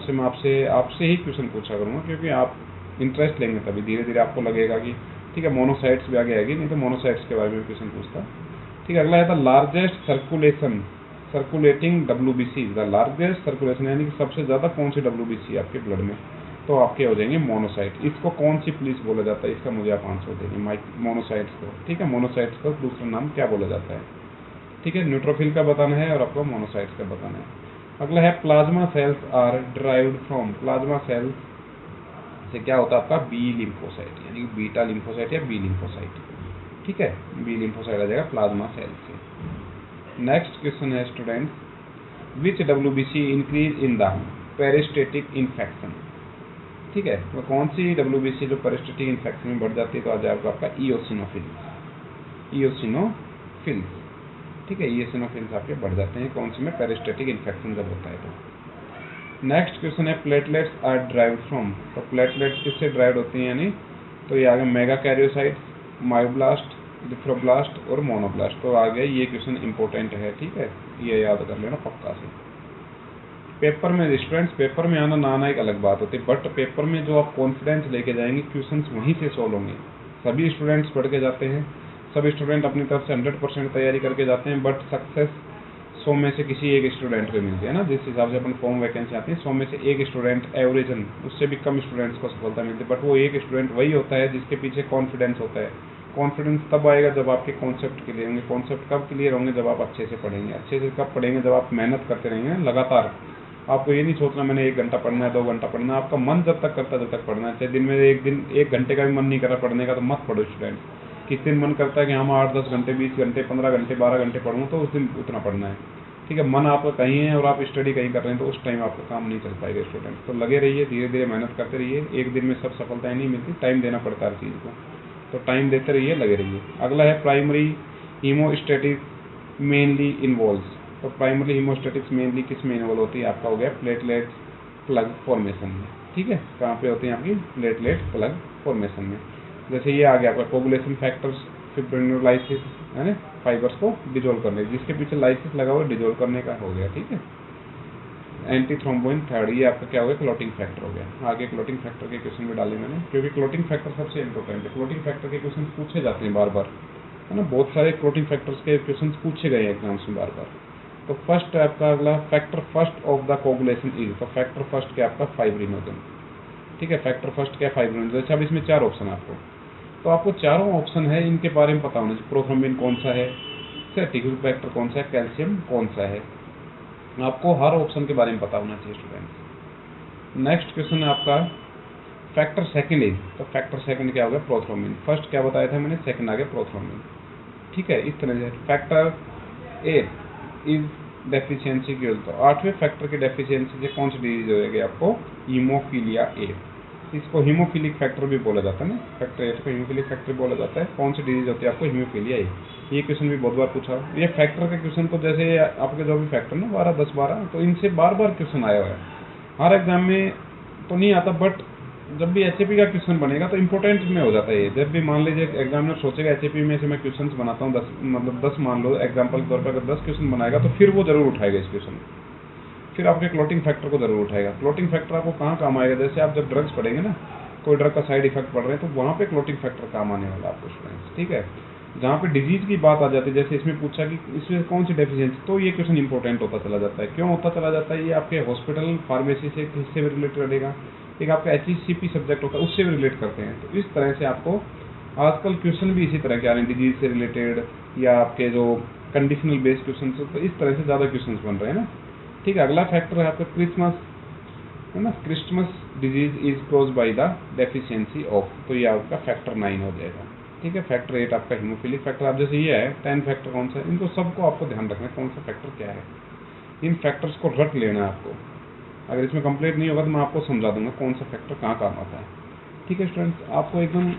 आपसे ही क्वेश्चन पूछा करूँगा, क्योंकि आप इंटरेस्ट लेंगे तभी धीरे धीरे आपको लगेगा कि ठीक है, मोनोसाइट्स भी आगे आएगी, नहीं तो मोनोसाइट्स के बारे में क्वेश्चन पूछता, ठीक है। अगला है the largest circulating WBC, the largest circulation, यानी कि सबसे ज़्यादा कौन सी WBC आपके ब्लड में, तो आपके हो जाएंगे मोनोसाइट। इसको कौन सी पुलिस बोला जाता है, इसका मुझे आप आंसर देंगे, मोनोसाइट्स को, ठीक है। मोनोसाइट्स का दूसरा नाम क्या बोला जाता है, ठीक है। न्यूट्रोफिल का बताना है और आपको मोनोसाइट्स का बताना है। अगला है plasma cells are derived from, plasma cells से क्या होता है आपका बी लिम्फोसाइट, यानी बीटा लिम्फोसाइट या बी लिम्फोसाइट, ठीक है, बी लिम्फोसाइट आ जाएगा प्लाज्मा सेल्स से। नेक्स्ट क्वेश्चन है student, which WBC increase in the parasitic infection, ठीक है, तो कौन सी WBC जो पेरिस्टेटिक इन्फेक्शन में बढ़ जाती है, तो आ जाएगा आपका इओसिनोफिल्स, ठीक है, इओसिनोफिल्स आपके बढ़ जाते हैं कौन से में, पेरिस्टेटिक इन्फेक्शन जब होता है तो। नेक्स्ट क्वेश्चन है प्लेटलेट्स आर ड्राइव्ड फ्रॉम, तो प्लेटलेट्स किससे ड्राइव्ड होती हैं, यानी तो ये आ गया मेगा कैरियोसाइट्स, मायोब्लास्ट, लिथ्रोब्लास्ट और मोनोब्लास्ट, तो आ गया ये क्वेश्चन इंपॉर्टेंट है, ठीक है, ये याद कर लेना पक्का से। पेपर में स्टूडेंट्स, पेपर में आना ना आना एक अलग बात होती है, बट पेपर में जो आप कॉन्फिडेंस लेके जाएंगे क्वेश्चंस वहीं से सॉल्व होंगे। सभी स्टूडेंट्स पढ़ के जाते हैं, सब स्टूडेंट अपनी तरफ से 100% तैयारी करके जाते हैं, बट सक्सेस 100 में से किसी एक स्टूडेंट को मिलती है ना, जिस हिसाब से अपन फॉर्म वैकेंसी आती है 100 में से एक स्टूडेंट एवरेजन, उससे भी कम स्टूडेंट्स को सफलता मिलती है, बट वो एक स्टूडेंट वही होता है जिसके पीछे कॉन्फिडेंस होता है। कॉन्फिडेंस तब आएगा जब आपके कॉन्सेप्ट क्लियर होंगे। कॉन्सेप्ट कब क्लियर होंगे, जब आप अच्छे से पढ़ेंगे। अच्छे से कब पढ़ेंगे, जब आप मेहनत करते रहेंगे लगातार। आपको ये नहीं सोचना मैंने 1 घंटा पढ़ना है, 2 घंटा पढ़ना है, आपका मन जब तक करता है जब तक पढ़ना है। चाहे दिन में 1 घंटे का भी मन नहीं कर रहा पढ़ने का तो मत पढ़ो स्टूडेंट। किस दिन मन करता है कि हम 8-10 घंटे, 20 घंटे, 15 घंटे, 12 घंटे पढ़ूँ, तो उस दिन उतना पढ़ना है, ठीक है। मन आपका कहीं है और आप स्टडी कहीं कर रहे हैं तो उस टाइम आपका काम नहीं चल पाएगा स्टूडेंट। तो लगे रहिए, धीरे धीरे मेहनत करते रहिए। एक दिन में सब सफलताएं नहीं मिलती, टाइम देना पड़ता है हर चीज़ को, तो टाइम देते रहिए, लगे रहिए। अगला है प्राइमरी हीमोस्टैटिक्स मेनली इन्वॉल्व्स, तो प्राइमरी हीमोस्टैटिक्स मेनली किस में इन्वॉल्व होती है, आपका हो गया प्लेटलेट प्लग फॉर्मेशन में, ठीक है। कहाँ पे होती है आपकी प्लेटलेट प्लग फॉर्मेशन में। जैसे ये आ गया आपका कोगुलेशन फैक्टर्स, फिब्रिनोलाइसिस, है ना, फाइबर्स को डिजोल्व करने, जिसके पीछे लाइसिस लगा हुआ डिजोल्व करने का हो गया, ठीक है। एंटी थ्रोम्बोइन थर्ड, ये आपका क्या हो गया, क्लॉटिंग फैक्टर हो गया। आगे क्लॉटिंग फैक्टर के क्वेश्चन भी डाले मैंने, क्योंकि क्लॉटिंग फैक्टर सबसे इंपॉर्टेंट है। क्लॉटिंग फैक्टर के क्वेश्चन पूछे जाते हैं बार बार, है ना, बहुत सारे क्लॉटिंग फैक्टर्स के क्वेश्चन पूछे गए हैं एग्जाम्स में बार बार। तो फर्स्ट है आपका अगला factor first of the coagulation is, तो फैक्टर फर्स्ट क्या आपका फाइब्रिनोजन, ठीक है। फैक्टर फर्स्ट क्या है, फाइब्रिनोजन। अच्छा अब इसमें 4 ऑप्शन है आपको, तो आपको चारों ऑप्शन है इनके बारे में पता होना चाहिए। प्रोथ्रोम्बिन कौन सा है, टिश्यू फैक्टर कौन सा है, कैल्शियम कौन सा है, आपको हर ऑप्शन के बारे में पता होना चाहिए स्टूडेंट्स। नेक्स्ट क्वेश्चन है आपका फैक्टर सेकंड इज, तो फैक्टर सेकंड क्या हो गया, प्रोथ्रोम्बिन। फर्स्ट क्या बताया था मैंने, सेकंड आ गया प्रोथ्रोम्बिन, ठीक है। इस तरह से फैक्टर 8 इज डेफिशिएंसी की, तो 8वें फैक्टर की डेफिशिएंसी से कौन सी डिजीज होगी आपको, हीमोफीलिया ए। इसको हीमोफिलिक फैक्टर भी बोला जाता है ना, फैक्टर 8 को हीमोफिलिक फैक्टर बोला जाता है। कौन सी डिजीज होती है आपको, हीमोफीलिया ए। ये क्वेश्चन भी बहुत बार पूछा। ये फैक्टर के क्वेश्चन तो जैसे आपके जो भी फैक्टर ना 12, 10, 12, तो इनसे बार बार क्वेश्चन आया हुआ है। हर एग्जाम में तो नहीं आता, बट जब भी एचएपी का क्वेश्चन बनेगा तो इंपॉर्टेंट में हो जाता है ये। जब भी मान लीजिए एग्जामिनर सोचेगा एचएपी में से मैं क्वेश्चन बनाता हूँ 10, मतलब 10 मान लो एग्जाम्पल के तौर पर, अगर 10 क्वेश्चन बनाएगा तो फिर वो जरूर उठाएगा इस क्वेश्चन, फिर आपके क्लोटिंग फैक्टर को जरूर उठाएगा। क्लोटिंग फैक्टर आपको कहाँ काम आएगा, जैसे आप जब ड्रग्स पढ़ेंगे ना, कोई ड्रग का साइड इफेक्ट पढ़ रहे हैं, तो वहाँ पे क्लोटिंग फैक्टर काम आने वाला आपको स्टूडेंट्स, ठीक है। जहाँ पे डिजीज की बात आ जाती है, जैसे इसमें पूछा कि इसमें कौन सी डेफिशिएंसी, तो ये क्वेश्चन इंपॉर्टेंट होता चला जाता है। क्यों होता चला जाता है, ये आपके हॉस्पिटल फार्मेसी से किससे भी रिलेटेड रहेगा, एक आपका एचईसीपी सब्जेक्ट होता है उससे भी रिलेट करते हैं। तो इस तरह से आपको आजकल क्वेश्चन भी इसी तरह के आ रहे हैं, डिजीज से रिलेटेड या आपके जो कंडीशनल बेस्ड क्वेश्चन, तो इस तरह से ज़्यादा क्वेश्चन बन रहे हैं ना, ठीक है। अगला फैक्टर है आपका क्रिसमस, है ना, Christmas disease is cause by the deficiency of, तो ये आपका फैक्टर 9 हो जाएगा, ठीक है। फैक्टर 8 आपका हीमोफिलिक फैक्टर। आप जैसे ये है 10 फैक्टर कौन सा है, इनको सबको आपको ध्यान रखना है कौन सा फैक्टर क्या है। इन फैक्टर्स को रट लेना है आपको, अगर इसमें कंप्लीट नहीं होगा तो मैं आपको समझा दूंगा कौन सा फैक्टर कहाँ काम आता है, ठीक है स्टूडेंट्स। आपको एकदम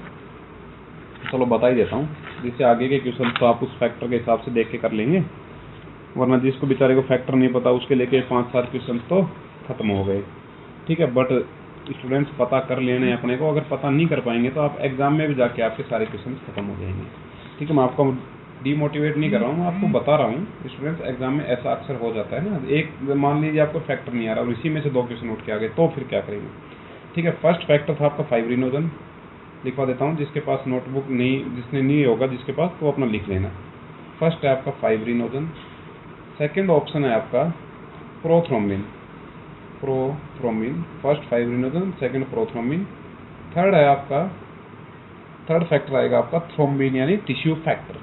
चलो बता ही देता हूँ, जिससे आगे के क्वेश्चन तो आप उस फैक्टर के हिसाब से देख के कर लेंगे, वरना जिसको बेचारे को फैक्टर नहीं पता उसके लेके 5-7 क्वेश्चन तो खत्म हो गए, ठीक है। बट स्टूडेंट्स पता कर लेने अपने को, अगर पता नहीं कर पाएंगे तो आप एग्जाम में भी जाके आपके सारे क्वेश्चन खत्म हो जाएंगे, ठीक है। मैं आपको डीमोटिवेट नहीं कर रहा हूँ, मैं आपको बता रहा हूँ स्टूडेंट्स, एग्जाम में ऐसा अक्सर हो जाता है ना, एक मान लीजिए आपको फैक्टर नहीं आ रहा और इसी में से 2 क्वेश्चन उठ के आ गए, तो फिर क्या करेंगे, ठीक है। फर्स्ट फैक्टर था आपका फाइब्रिनोजन, लिखवा देता हूँ, जिसके पास नोटबुक नहीं, जिसने नहीं होगा जिसके पास, तो अपना लिख लेना। फर्स्ट है आपका फाइब्रिनोजन, सेकेंड ऑप्शन है आपका prothrombin, first fibrinogen, second prothrombin. Third है आपका, थर्ड फैक्टर आएगा आपका थ्रोम्बिन यानी टिश्यू फैक्टर,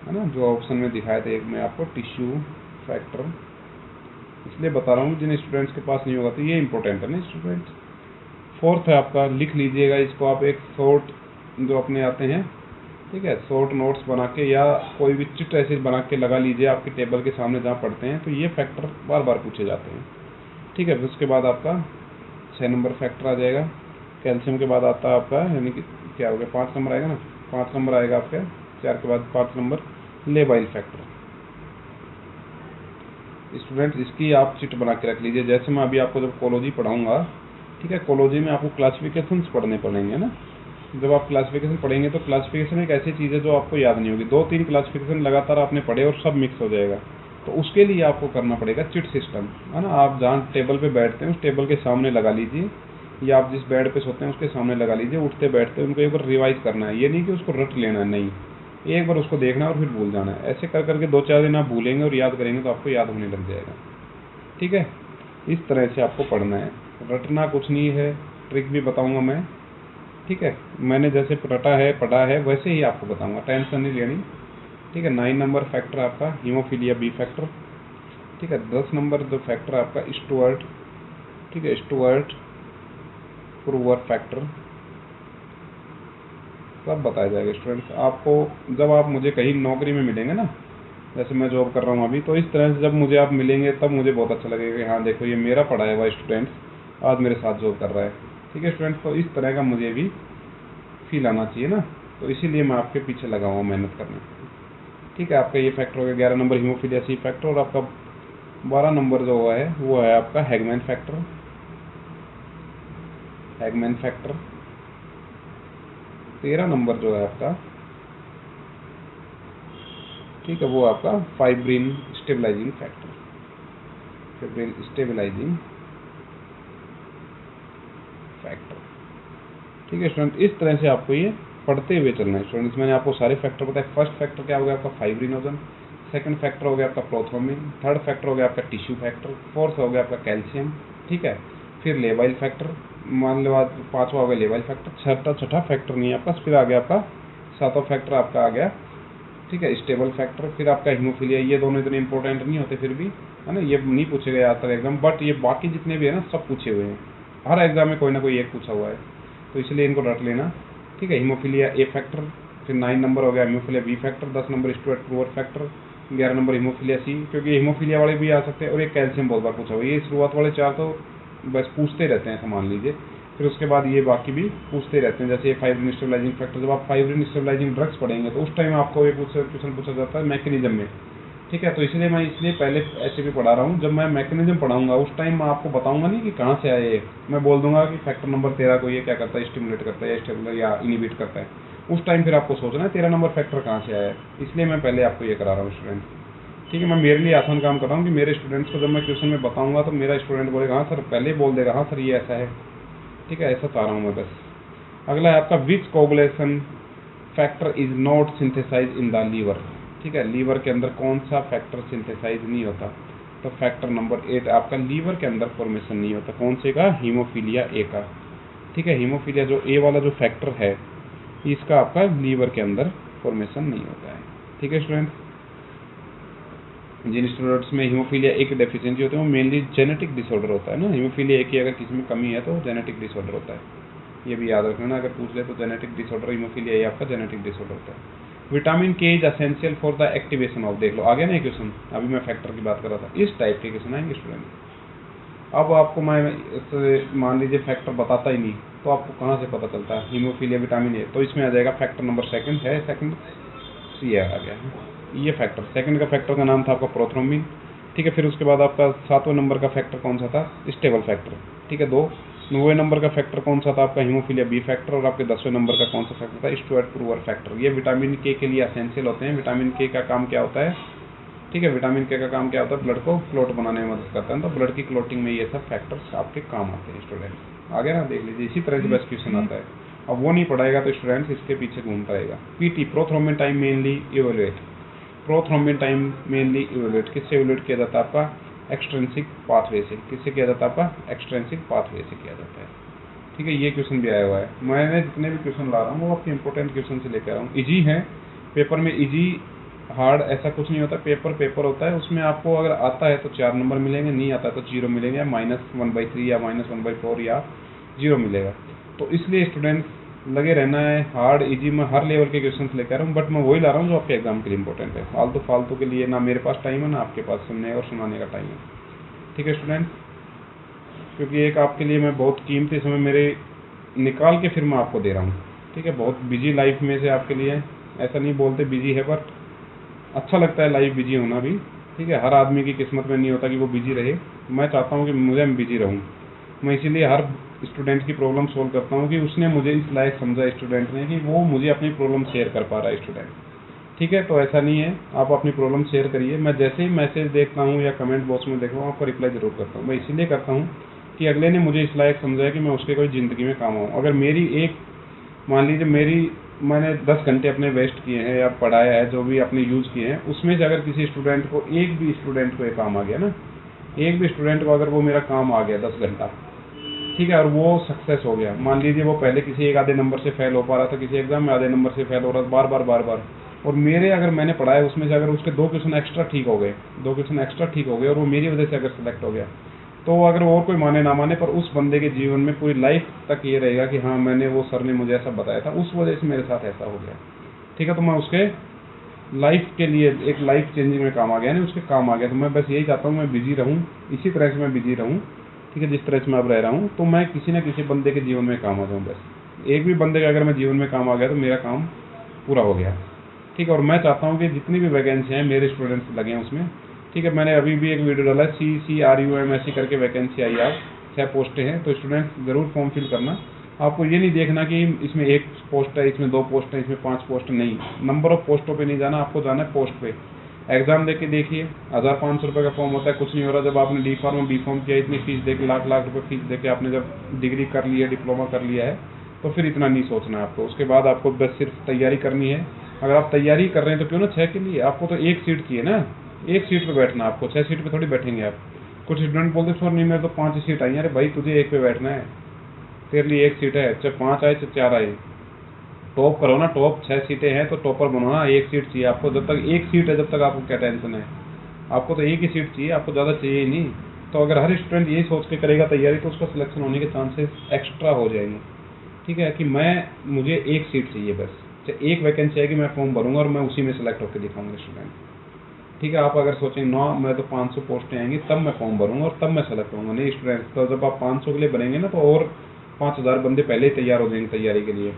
है ना, जो ऑप्शन में दिखाया था एक में आपको टिश्यू फैक्टर, इसलिए बता रहा हूँ जिन स्टूडेंट्स के पास नहीं होगा तो ये इंपॉर्टेंट है ना स्टूडेंट्स। फोर्थ है आपका, लिख लीजिएगा इसको आप, एक शॉर्ट जो अपने आते हैं, ठीक है, शॉर्ट नोट्स बना के या कोई भी चिट ऐसे बना के लगा लीजिए आपके टेबल के सामने जहाँ पढ़ते हैं, तो ये फैक्टर बार बार पूछे जाते हैं, ठीक है। फिर उसके बाद आपका 6 नंबर फैक्टर आ जाएगा, कैल्शियम के बाद आता है आपका, यानी कि क्या हो गया 5 नंबर आएगा ना, 5 नंबर आएगा आपका, 4 के बाद 5 नंबर लेबाइल फैक्टर। स्टूडेंट्स इसकी आप चिट बना के रख लीजिए, जैसे मैं अभी आपको जब कोलॉजी पढ़ाऊंगा, ठीक है, कोलॉजी में आपको क्लासिफिकेशंस पढ़ने पड़ेंगे ना। जब आप क्लासिफिकेशन पढ़ेंगे तो क्लासिफिकेशन एक ऐसी चीज़ है जो आपको याद नहीं होगी, 2-3 क्लासिफिकेशन लगातार आपने पढ़े और सब मिक्स हो जाएगा, तो उसके लिए आपको करना पड़ेगा चिट सिस्टम, है ना। आप जहाँ टेबल पे बैठते हैं उस टेबल के सामने लगा लीजिए, या आप जिस बेड पे सोते हैं उसके सामने लगा लीजिए, उठते बैठते उनको एक बार रिवाइज करना है, ये नहीं कि उसको रट लेना है, नहीं, एक बार उसको देखना और फिर भूल जाना है। ऐसे कर करके 2-4 दिन आप भूलेंगे और याद करेंगे तो आपको याद होने लग जाएगा, ठीक है। इस तरह से आपको पढ़ना है, रटना कुछ नहीं है, ट्रिक भी बताऊंगा मैं, ठीक है। मैंने जैसे रटा है पढ़ा है वैसे ही आपको बताऊंगा, टेंशन नहीं लेनी, ठीक है। 9 नंबर फैक्टर आपका हीमोफीलिया बी फैक्टर, ठीक है। 10 नंबर जो फैक्टर आपका स्टुअर्ट, ठीक है, स्टुअर्ट प्रूवर फैक्टर, सब बताया जाएगा स्टूडेंट्स आपको। जब आप मुझे कहीं नौकरी में मिलेंगे ना, जैसे मैं जॉब कर रहा हूँ अभी, तो इस तरह से जब मुझे आप मिलेंगे तब मुझे बहुत अच्छा लगेगा कि हाँ देखो ये मेरा पढ़ाया हुआ स्टूडेंट्स आज मेरे साथ जॉब कर रहा है, ठीक है स्टूडेंट्स। तो इस तरह का मुझे भी फील आना चाहिए ना, तो इसीलिए मैं आपके पीछे लगा हुआ मेहनत करने, ठीक है। आपका ये फैक्टर हो गया 11 नंबर हीमोफीलिया सी फैक्टर, और आपका 12 नंबर जो हुआ है वो है आपका हैगमैन फैक्टर, हैगमैन फैक्टर। 13 नंबर जो है आपका, ठीक है, वो आपका fibrin stabilizing factor, fibrin stabilizing factor, ठीक है स्टूडेंट। इस तरह से आपको ये पढ़ते हुए चलना है स्टूडेंट्स। मैंने आपको सारे फैक्टर बताए। फर्स्ट फैक्टर क्या हो गया आपका फाइब्रिनोजन, सेकंड फैक्टर हो गया आपका प्रोथ्रोम्बिन, थर्ड फैक्टर हो गया आपका टिश्यू फैक्टर, फोर्थ हो गया आपका कैल्शियम, ठीक है। फिर लेवाइल फैक्टर, मान लो आज 5वां हो गया लेवाइल फैक्टर, छठा फैक्टर नहीं है आपका, फिर आ गया आपका 7वां फैक्टर आपका आ गया, ठीक है, स्टेबल फैक्टर, फिर आपका हीमोफीलिया। ये दोनों इतने इंपॉर्टेंट नहीं होते फिर भी, है ना, ये नहीं पूछे गए आज तक एग्जाम, बट ये बाकी जितने भी है ना सब पूछे हुए हैं, हर एग्जाम में कोई ना कोई एक पूछा हुआ है, तो इसलिए इनको रट लेना, ठीक है। हीमोफीलिया ए फैक्टर, फिर 9 नंबर हो गया haemophilia B factor, 10 number Stuart Prower factor, 11 number haemophilia C, क्योंकि हीमोफीलिया वाले भी आ सकते हैं, और एक कैल्शियम बहुत बार पूछा हुआ है। ये शुरुआत वाले 4 तो बस पूछते रहते हैं, मान लीजिए, फिर उसके बाद ये बाकी भी पूछते रहते हैं, जैसे ये फाइब्रिन स्टेबलाइजिंग फैक्टर। जब आप फाइब्रिन स्टेबलाइजिंग ड्रग्स पढ़ेंगे तो उस टाइम आपको ये क्वेश्चन पूछा जाता है मैकेनिज्म में, ठीक है। तो इसलिए मैं पहले ऐसे भी पढ़ा रहा हूँ, जब मैं मैकेनिज्म पढ़ाऊंगा उस टाइम मैं आपको बताऊंगा नहीं कि कहाँ से आए, मैं बोल दूंगा कि फैक्टर नंबर 13 को ये क्या करता है, स्टिमुलेट करता है, या स्टेबल या इनिबिट करता है। उस टाइम फिर आपको सोचना है 13 नंबर फैक्टर कहाँ से आया है, इसलिए मैं पहले आपको ये करा रहा हूँ स्टूडेंट, ठीक है। मैं मेरे लिए आसान काम कर रहा हूँ कि मेरे स्टूडेंट्स को जब मैं क्वेश्चन में बताऊंगा तो मेरा स्टूडेंट बोलेगा हाँ सर, पहले ही बोल देगा हाँ सर ये ऐसा है, ठीक है, ऐसा चाह रहा हूँ मैं बस। अगला है आपका which coagulation factor is not synthesize in the liver, ठीक है, लीवर के अंदर कौन सा फैक्टर सिंथेसाइज नहीं होता, तो फैक्टर नंबर 8 आपका लीवर के अंदर फॉर्मेशन नहीं होता, कौन से का, हीमोफीलिया ए का, ठीक है। हीमोफीलिया जो ए वाला जो फैक्टर है इसका आपका लीवर के अंदर फॉर्मेशन नहीं होता है, ठीक है स्टूडेंट। जिन स्टूडेंट्स में हीमोफीलिया ए की डेफिशिएंसी होती है वो मेनली जेनेटिक डिसऑर्डर होता है ना, हीमोफीलिया ए की अगर किसी में कमी है तो जेनेटिक डिसऑर्डर होता है, ये भी याद रखना, अगर पूछ ले तो जेनेटिक डिसऑर्डर हीमोफीलिया ए आपका जेनेटिक डिसऑर्डर होता है। विटामिन के is essential for the activation of, देख लो आ गया ना क्वेश्चन, अभी मैं फैक्टर की बात कर रहा था, इस टाइप के क्वेश्चन आएंगे स्टूडेंट। अब आपको मैं मान लीजिए फैक्टर बताता ही नहीं तो आपको कहाँ से पता चलता है हीमोफीलिया विटामिन ए, तो इसमें आ जाएगा फैक्टर नंबर सेकंड है, सेकंड सी आ गया है ये फैक्टर। सेकंड का फैक्टर का नाम था आपका प्रोथ्रोम्बिन, ठीक है। फिर उसके बाद आपका 7वें नंबर का फैक्टर कौन सा था, स्टेबल फैक्टर, ठीक है। 9वें नंबर का फैक्टर कौन सा था आपका, हीमोफीलिया बी फैक्टर, और आपके 10वें नंबर का कौन सा फैक्टर था, स्टुअर्ट ब्रूअर फैक्टर। ये विटामिन के लिए असेंशियल होते हैं। विटामिन के का काम क्या होता है, ठीक है, विटामिन के का काम क्या होता है, ब्लड को क्लोट बनाने में मदद करता है, तो ब्लड की क्लोटिंग में ये सब फैक्टर्स आपके काम आते हैं स्टूडेंट। आगे ना देख लीजिए, इसी तरह से बस क्वेश्चन आता है। अब वो नहीं पढ़ाएगा तो स्टूडेंट्स इसके पीछे घूमता रहेगा। PT, prothrombin time mainly evaluate, prothrombin time mainly evaluate किससे इवेलुएट किया जाता है आपका, एक्सट्रिंसिक पाथवे से, किससे किया जाता है आपका, एक्सट्रिंसिक पाथवे से किया जाता है, ठीक है। ये क्वेश्चन भी आया हुआ है, मैंने जितने भी क्वेश्चन ला रहा हूँ वो आपके इंपॉर्टेंट क्वेश्चन से लेकर आ रहा हूँ। इजी है, पेपर में इजी हार्ड ऐसा कुछ नहीं होता, पेपर होता है, उसमें आपको अगर आता है तो 4 नंबर मिलेंगे, नहीं आता है तो 0 मिलेंगे, या -1/3 या -1/4 या 0 मिलेगा। तो इसलिए स्टूडेंट्स लगे रहना है, हार्ड इजी में हर लेवल के क्वेश्चन लेकर आ रहा हूँ, बट मैं वही ला रहा हूँ जो आपके एग्जाम के लिए इंपॉर्टेंट है। फालतू के लिए ना मेरे पास टाइम है ना आपके पास सुनने और सुनाने का टाइम है, ठीक है स्टूडेंट। क्योंकि एक आपके लिए मैं बहुत कीमती समय मेरे निकाल के फिर मैं आपको दे रहा हूँ, ठीक है। बहुत बिजी लाइफ में से आपके लिए, ऐसा नहीं बोलते बिजी है, बट अच्छा लगता है लाइफ बिजी होना भी, ठीक है। हर आदमी की किस्मत में नहीं होता कि वो बिजी रहे, मैं चाहता हूँ कि मैं बिजी रहूँ। मैं इसीलिए हर स्टूडेंट की प्रॉब्लम सोल्व करता हूँ कि उसने मुझे इस लायक समझा स्टूडेंट ने कि वो मुझे अपनी प्रॉब्लम शेयर कर पा रहा है स्टूडेंट, ठीक है। तो ऐसा नहीं है, आप अपनी प्रॉब्लम शेयर करिए, मैं जैसे ही मैसेज देखता हूँ या कमेंट बॉक्स में देखता हूँ आपको रिप्लाई जरूर करता हूँ। मैं इसीलिए करता हूँ कि अगले ने मुझे इस लायक समझा है कि मैं उसके कोई ज़िंदगी में काम आऊँ। अगर मेरी एक, मान लीजिए मैंने 10 घंटे अपने वेस्ट किए हैं या पढ़ाया है, जो भी अपने यूज़ किए हैं, उसमें से अगर किसी स्टूडेंट को, एक भी स्टूडेंट को ये काम आ गया ना, एक भी स्टूडेंट को अगर वो मेरा काम आ गया 10 घंटा, ठीक है, और वो सक्सेस हो गया, मान लीजिए वो पहले किसी एक आधे नंबर से फेल हो पा रहा था, किसी एग्जाम में आधे नंबर से फेल हो रहा था बार बार, और मेरे अगर मैंने पढ़ाया उसमें से अगर उसके 2 क्वेश्चन एक्स्ट्रा ठीक हो गए और वो मेरी वजह से अगर सेलेक्ट हो गया, तो अगर और कोई माने ना माने, पर उस बंदे के जीवन में पूरी लाइफ तक ये रहेगा कि हाँ मैंने, वो सर ने मुझे ऐसा बताया था, उस वजह से मेरे साथ ऐसा हो गया, ठीक है। तो मैं उसके लाइफ के लिए एक लाइफ चेंजिंग में काम आ गया, नहीं उसके काम आ गया। तो मैं बस यही चाहता हूँ मैं बिजी रहूँ, इसी तरह से मैं बिजी रहूँ, ठीक है, जिस तरह से मैं अब रह रहा हूँ, तो मैं किसी न किसी बंदे के जीवन में काम आ जाऊँ। बस एक भी बंदे का अगर मैं जीवन में काम आ गया तो मेरा काम पूरा हो गया, ठीक है। और मैं चाहता हूँ कि जितनी भी वैकेंसी हैं मेरे स्टूडेंट्स लगे हैं उसमें, ठीक है। मैंने अभी भी एक वीडियो डाला है, CCRUMSC करके वैकेंसी आई है, 6 पोस्टें हैं, तो स्टूडेंट्स ज़रूर फॉर्म फिल करना। आपको ये नहीं देखना कि इसमें 1 पोस्ट है, इसमें 2 पोस्ट है, इसमें 5 पोस्ट नहीं, नंबर ऑफ पोस्टों पे नहीं जाना, आपको जाना है पोस्ट पे। एग्जाम देके देखिए, 1500 रुपये का फॉर्म होता है, कुछ नहीं हो रहा। जब आपने D फार्म B फार्म किया, इतनी फीस दे के, लाख रुपये फीस दे के आपने जब डिग्री कर ली है, डिप्लोमा कर लिया है, तो फिर इतना नहीं सोचना है आपको। उसके बाद आपको बस सिर्फ तैयारी करनी है। अगर आप तैयारी कर रहे हैं तो क्यों ना 6 के लिए, आपको तो 1 सीट चाहिए ना, 1 सीट पे बैठना, आपको 6 सीट पे थोड़ी बैठेंगे आप। कुछ स्टूडेंट बोलते सर नहीं मेरे तो 5 ही सीट आई। अरे भाई तुझे एक पे बैठना है, तेरे लिए एक सीट है, चाहे 5 आए चाहे 4 आए, टॉप करो ना। टॉप 6 सीटें हैं तो टॉपर बनो ना। एक सीट चाहिए आपको, जब तक एक सीट है जब तक आपको क्या टेंशन है। आपको तो एक ही सीट चाहिए, आपको ज़्यादा चाहिए ही नहीं। तो अगर हर स्टूडेंट यही सोच के करेगा तैयारी तो उसका सिलेक्शन होने के चांसेस एक्स्ट्रा हो जाएंगे। ठीक है कि मुझे एक सीट चाहिए बस, चाहे एक वैकेंसी आएगी मैं फॉर्म भरूंगा और मैं उसी में सेलेक्ट होकर दिखाऊंगा स्टूडेंट। ठीक है, आप अगर सोचें ना मैं तो 500 पोस्टें आएंगी तब मैं फॉर्म भरूंगा और तब मैं सेलेक्ट होऊंगा, नहीं स्टूडेंट, तो जब आप 500 के लिए बनेंगे ना तो और 5000 बंदे पहले ही तैयार हो जाएंगे तैयारी के लिए।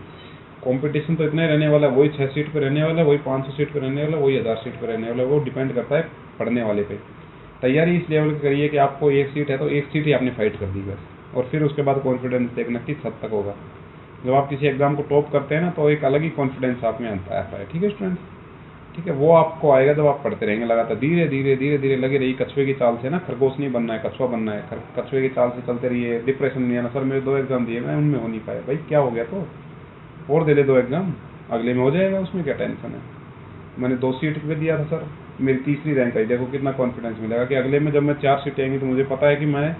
कंपटीशन तो इतना ही रहने वाला है, वही 6 सीट पे रहने वाला है, वही 500 सीट पे रहने वाला है, वही 1000 सीट पे रहने वाला है। वो डिपेंड करता है पढ़ने वाले पे। तैयारी इस लेवल की करिए कि आपको एक सीट है तो एक सीट ही आपने फाइट कर दी बस, और फिर उसके बाद कॉन्फिडेंस देखना किस हद तक होगा। जब आप किसी एग्जाम को टॉप करते हैं ना तो एक अलग ही कॉन्फिडेंस आप में आता है। ठीक है स्टूडेंट, ठीक है, वो आपको आएगा जब आप पढ़ते रहेंगे लगातार, धीरे धीरे धीरे धीरे लगे रहिए। कछुए की चाल से ना खरगोश नहीं बनना है, कछुआ बनना है। कछुए की चाल से चलते रहिए, डिप्रेशन नहीं आना। सर मेरे 2 एग्जाम दिए मैं उनमें हो नहीं पाया, भाई क्या हो गया, तो और दे 2 एग्जाम, अगले में हो जाएगा, उसमें क्या टेंशन है। मैंने 2 सीट पे दिया था सर, मेरी तीसरी रैंक आई, देखो कितना कॉन्फिडेंस मिलेगा कि अगले में जब मैं 4 सीटें आएंगी तो मुझे पता है कि मैं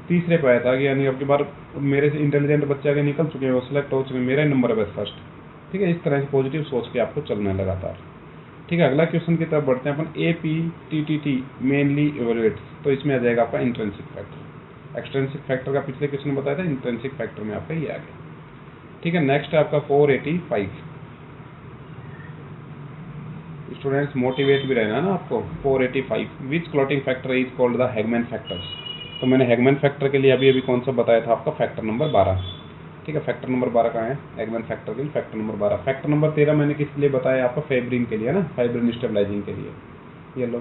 तीसरे पे आया था, कि यानी अब की बार मेरे से इंटेलिजेंट बच्चे आगे निकल चुके हैं, वो सिलेक्ट हो चुके हैं, मेरा ही नंबर है बस फर्स्ट। ठीक है, इस तरह से पॉजिटिव सोच के आपको चलना है लगातार। ठीक है, अगला क्वेश्चन की तरफ बढ़ते हैं अपन। APTTT मेनली इवेलुएट्स, तो इसमें आ जाएगा आपका इंट्रिंसिक फैक्टर। एक्सट्रिंसिक फैक्टर का पिछले क्वेश्चन बताया था, इंट्रिंसिक फैक्टर में आपका ये आ गया। ठीक है, नेक्स्ट है आपका 485। स्टूडेंट्स मोटिवेट भी रहना है ना आपको। 485 which clotting factor is called the Hageman factors. तो मैंने हैगमैन फैक्टर के लिए अभी कौन सा बताया था आपका, फैक्टर नंबर 12। ठीक है, फैक्टर नंबर 12 कहाँ है, हैगमैन फैक्टर के लिए फैक्टर नंबर 12। फैक्टर नंबर 13 मैंने किस लिए बताया आपका, फाइब्रिन के लिए ना, फाइब्रिन स्टेबलाइजिंग के लिए। ये लो,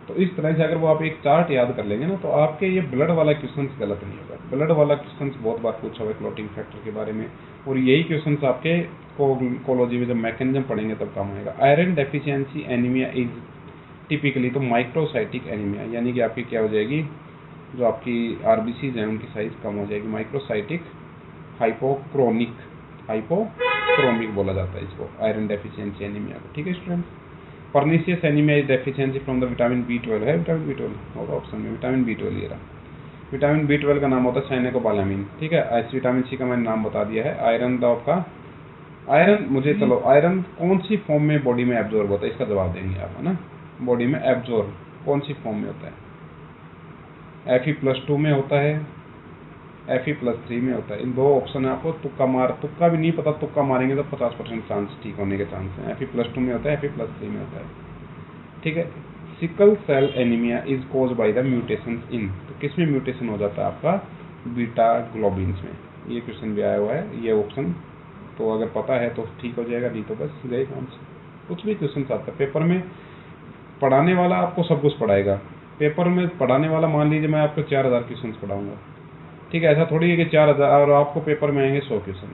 तो इस तरह से अगर वो आप एक चार्ट याद कर लेंगे ना तो आपके ये ब्लड वाला क्वेश्चन गलत नहीं होगा। ब्लड वाला क्वेश्चन बहुत बार पूछा हुआ है क्लोटिंग फैक्टर के बारे में, और यही क्वेश्चन आपके कोलॉजी में जब मैकेनिज्म पढ़ेंगे तब काम आएगा। Iron deficiency anaemia is typically, तो माइक्रोसाइटिक एनीमिया, यानी कि आपकी क्या हो जाएगी, जो आपकी आरबीसीज हैं उनकी साइज कम हो जाएगी। माइक्रोसाइटिक हाइपोक्रोमिक बोला जाता है इसको, आयरन डेफिशिएंसी एनीमिया को। ठीक है student, pernicious anaemia is deficiency from the vitamin B12 है, विटामिन B12 होगा ऑप्शन में, विटामिन B12 ये रहा। विटामिन B12 का नाम होता है साइनेकोबालामिन। ठीक है, विटामिन C का मैंने नाम बता दिया है। आयरन द आपका आयरन, मुझे चलो आयरन कौन सी फॉर्म में बॉडी में एब्जॉर्ब होता है इसका जवाब देंगे आप, है ना। बॉडी में एब्जॉर्ब कौन सी फॉर्म में होता है, Fe+2 में होता है, Fe+3 में होता है। इन 2 ऑप्शन है, आपको तुक्का भी नहीं पता, तुक्का मारेंगे तो 50% चांस ठीक होने के चांस हैं। Fe+2 में होता है, Fe+3 में होता है। ठीक है, sickle cell anaemia is cause by the mutation in, तो किस में म्यूटेशन हो जाता है आपका, बीटा ग्लोबिन्स में। ये क्वेश्चन भी आया हुआ है, ये ऑप्शन तो अगर पता है तो ठीक हो जाएगा, नहीं तो बस गए काम से। कुछ भी क्वेश्चन आता है पेपर में, पढ़ाने वाला आपको सब कुछ पढ़ाएगा। पेपर में पढ़ाने वाला मान लीजिए मैं आपको 4000 क्वेश्चन पढ़ाऊंगा, ठीक है, ऐसा थोड़ी है कि 4000 और आपको पेपर में आएंगे 100 क्वेश्चन।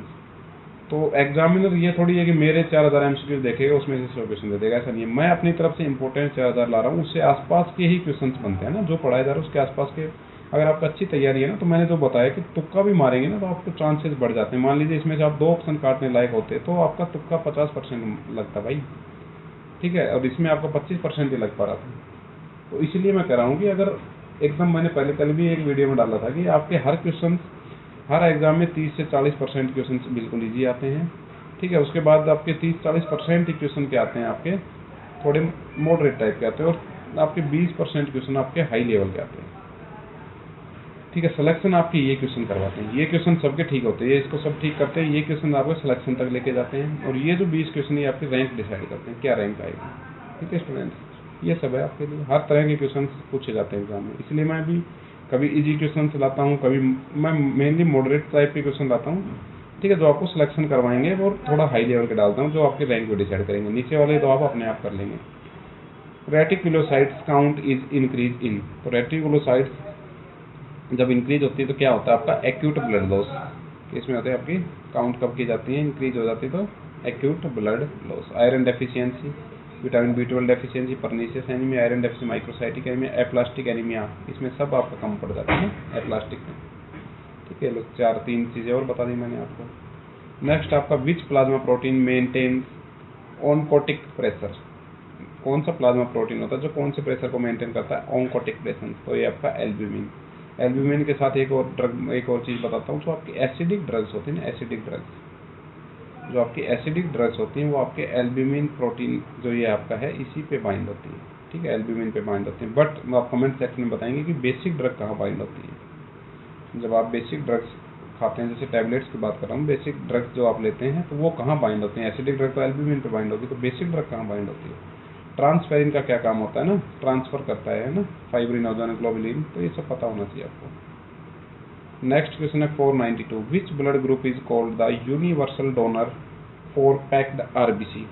तो एग्जामिनर ये थोड़ी है कि मेरे 4000 MCQ देखेगा उसमें से 100 क्वेश्चन दे देगा, ऐसा नहीं है। मैं अपनी तरफ से इंपॉर्टेंट 4000 ला रहा हूँ, उससे आसपास के ही क्वेश्चन बनते हैं ना, जो पढ़ाया जा रहा है उसके आसपास के। अगर आपका अच्छी तैयारी है ना, तो मैंने जो बताया कि तुक्का भी मारेंगे ना तो आपको चांसेस बढ़ जाते हैं। मान लीजिए इसमें से आप 2 ऑप्शन काटने लायक होते तो आपका तुक्का 50% लगता भाई, ठीक है, और इसमें आपका 25% ही लग पा रहा था। तो इसलिए मैं कह रहा हूँ कि अगर एकदम, मैंने पहले कल भी एक वीडियो में डाला था कि आपके हर एग्जाम में 30 से 40% क्वेश्चन बिल्कुल ईजी आते हैं। ठीक है, उसके बाद आपके 30-40% ही क्वेश्चन के आते हैं आपके थोड़े मॉडरेट टाइप के आते हैं, और आपके 20% क्वेश्चन आपके हाई लेवल के आते हैं। ठीक है, सिलेक्शन आपकी ये क्वेश्चन करवाते हैं, ये क्वेश्चन सबके ठीक होते हैं, ये इसको सब ठीक करते हैं, ये क्वेश्चन आपको सिलेक्शन तक लेके जाते हैं, और ये जो 20 क्वेश्चन ये आपके रैंक डिसाइड करते हैं, क्या रैंक आएगी। ठीक है स्टूडेंट्स, ये सब है आपके लिए, हर तरह के क्वेश्चन पूछे जाते हैं एग्जाम में। इसलिए मैं भी कभी इजी क्वेश्चन लाता हूँ, कभी मैं मेनली मॉडरेट टाइप के क्वेश्चन लाता हूँ। ठीक है, जो आपको सिलेक्शन करवाएंगे वो थोड़ा हाई लेवल के डालता हूँ, जो आपके रैंक को डिसाइड करेंगे। नीचे वाले तो आप अपने आप कर लेंगे। Reticulocytes count is increase in, तो रेटिकुलोसाइट्स जब इंक्रीज होती है तो क्या होता है आपका, एक्यूट ब्लड लॉस। इसमें होता है आपकी काउंट कब की जाती है, इंक्रीज हो जाती है तो acute blood loss. Iron deficiency, vitamin B12 deficiency, pernicious anaemia, iron deficiency, microcytic anaemia, aplastic anaemia, इसमें सब आपका कम पड़ जाता है ना एप्लास्टिक में। ठीक है, लोग 3 चीज़ें और बता दी मैंने आपको। नेक्स्ट आपका which plasma protein maintains oncotic pressure, कौन सा प्लाज्मा प्रोटीन होता है जो कौन से प्रेशर को मेंटेन करता है, ऑन्कोटिक प्रेशर, तो ये आपका एल्ब्यूमिन। एल्ब्यूमिन के साथ एक और चीज़ बताता हूँ, जो आपकी एसिडिक ड्रग्स होती है ना, एसिडिक ड्रग्स, जो आपकी एसिडिक ड्रग्स होती हैं वो आपके एल्ब्यूमिन प्रोटीन जो ये आपका है इसी पे बाइंड होती है, ठीक है, एल्ब्यूमिन पे बाइंड होती है। बट आप कमेंट सेक्शन में बताएंगे कि बेसिक ड्रग कहाँ बाइंड होती है। जब आप बेसिक ड्रग्स खाते हैं, जैसे टैबलेट्स की बात कर रहा हूँ, बेसिक ड्रग्स जो आप लेते हैं तो वो कहाँ बाइंड होते हैं, एसिडिक ड्रग तो एल्ब्यूमिन पे बाइंड होती है, तो बेसिक ड्रग कहाँ बाइंड होती है। ट्रांसफेरिन का क्या काम होता है ना, ट्रांसफर करता है ना, फाइब्रिनोजन ग्लोबुलिन, तो ये सब पता होना चाहिए आपको। नेक्स्ट क्वेश्चन है 492, which blood group is called the universal donor for packed RBC,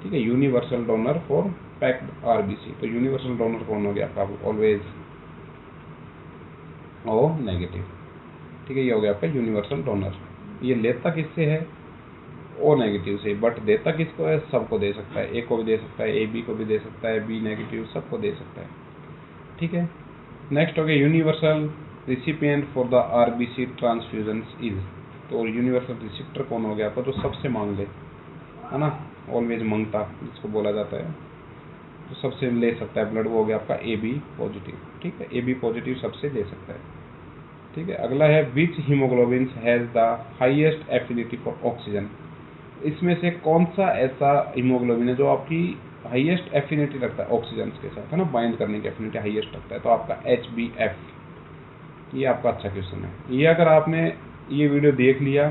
ठीक है, universal donor for packed RBC, तो यूनिवर्सल डोनर कौन हो गया आपका, ऑलवेज ओ नेगेटिव, ठीक है, ये हो गया आपका यूनिवर्सल डोनर। ये लेता किससे है, ओ नेगेटिव से, बट देता किसको है, सबको दे सकता है, ए को भी दे सकता है, ए बी को भी दे सकता है, बी नेगेटिव सबको दे सकता है, ठीक है। नेक्स्ट हो गया universal recipient for the RBC transfusions is, तो यूनिवर्सल रिसिप्टर कौन हो गया आपका, जो सबसे मांग ले, है ना, ऑलवेज मांगता जिसको बोला जाता है, तो सबसे ले सकता है ब्लड, वो हो गया आपका ए बी पॉजिटिव, ठीक है, ए बी पॉजिटिव सबसे ले सकता है, ठीक है। अगला है which haemoglobin has the highest affinity for oxygen, इसमें से कौन सा ऐसा हीमोग्लोबिन है जो आपकी हाईएस्ट एफिनिटी रखता है ऑक्सीजन के साथ, है ना, बाइंड करने की एफिनिटी हाईएस्ट रखता है, तो आपका HbF, ये आपका अच्छा क्वेश्चन है। ये अगर आपने ये वीडियो देख लिया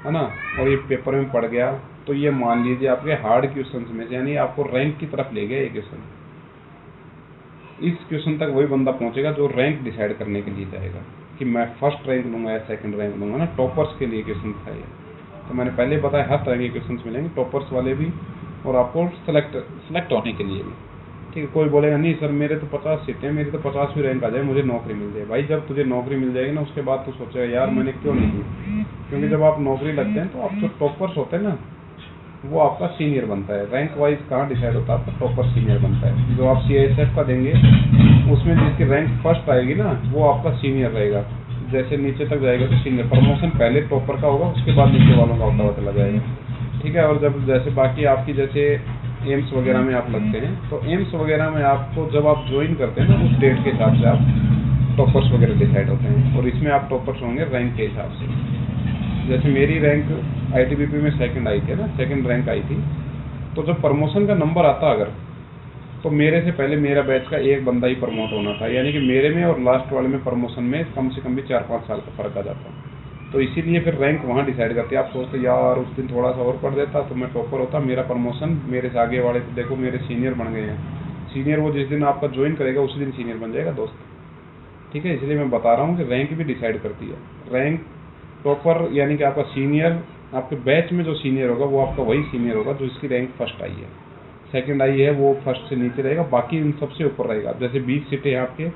है ना और ये पेपर में पड़ गया, तो ये मान लीजिए आपके हार्ड क्वेश्चन में से, यानी आपको रैंक की तरफ ले गया ये क्वेश्चन। इस क्वेश्चन तक वही बंदा पहुंचेगा जो रैंक डिसाइड करने के लिए जाएगा कि मैं फर्स्ट रैंक लूंगा या सेकंड रैंक लूंगा ना, टॉपर्स के लिए क्वेश्चन था ये। तो मैंने पहले बताया हर तरह के क्वेश्चन मिलेंगे, टॉपर्स वाले भी और आपको सेलेक्ट होने के लिए भी, ठीक है। कोई बोलेगा नहीं सर मेरे तो 50 सीटें हैं, मेरी तो 50वीं रैंक आ जाए, मुझे नौकरी मिल जाए। भाई जब तुझे नौकरी मिल जाएगी ना, उसके बाद तू सोचेगा यार मैंने क्यों नहीं की, क्योंकि जब आप नौकरी लगते हैं तो आप जो टॉपर्स होते हैं ना, वो आपका सीनियर बनता है। रैंक वाइज कहाँ डिसाइड होता है, आपका टॉपर सीनियर बनता है। जो आप CISF का देंगे उसमें जिसकी रैंक फर्स्ट आएगी ना, वो आपका सीनियर रहेगा। जैसे नीचे तक जाएगा तो सीनियर, प्रमोशन पहले टॉपर का होगा, उसके बाद नीचे वालों का होता हुआ चला जाएगा, ठीक है। और जब जैसे बाकी आपकी जैसे एम्स वगैरह में आप लगते हैं, तो एम्स वगैरह में आपको जब आप ज्वाइन करते हैं ना, उस डेट के हिसाब से आप टॉपर्स वगैरह डिसाइड होते हैं, और इसमें आप टॉपर्स होंगे रैंक के हिसाब से। जैसे मेरी रैंक ITBP में सेकंड आई थी ना, सेकंड रैंक आई थी, तो जब प्रमोशन का नंबर आता अगर, तो मेरे से पहले मेरा बैच का एक बंदा ही प्रमोट होना था, यानी कि मेरे में और लास्ट वाले में प्रमोशन में कम से कम भी 4-5 साल का फर्क आ जाता। तो इसीलिए फिर रैंक वहाँ डिसाइड करती है। आप सोचते यार उस दिन थोड़ा सा और पढ़ देता तो मैं टॉपर होता, मेरा प्रमोशन, मेरे से आगे वाले तो देखो मेरे सीनियर बन गए हैं। सीनियर वो जिस दिन आपका ज्वाइन करेगा उसी दिन सीनियर बन जाएगा दोस्त, ठीक है। इसलिए मैं बता रहा हूँ कि रैंक भी डिसाइड करती है। रैंक टॉपर यानी कि आपका सीनियर, आपके बैच में जो सीनियर होगा वो आपका वही सीनियर होगा जो इसकी रैंक फर्स्ट आई है। सेकंड आई है वो फर्स्ट से नीचे रहेगा, बाकी इन सबसे ऊपर रहेगा। जैसे 20 सीटें हैं आपके,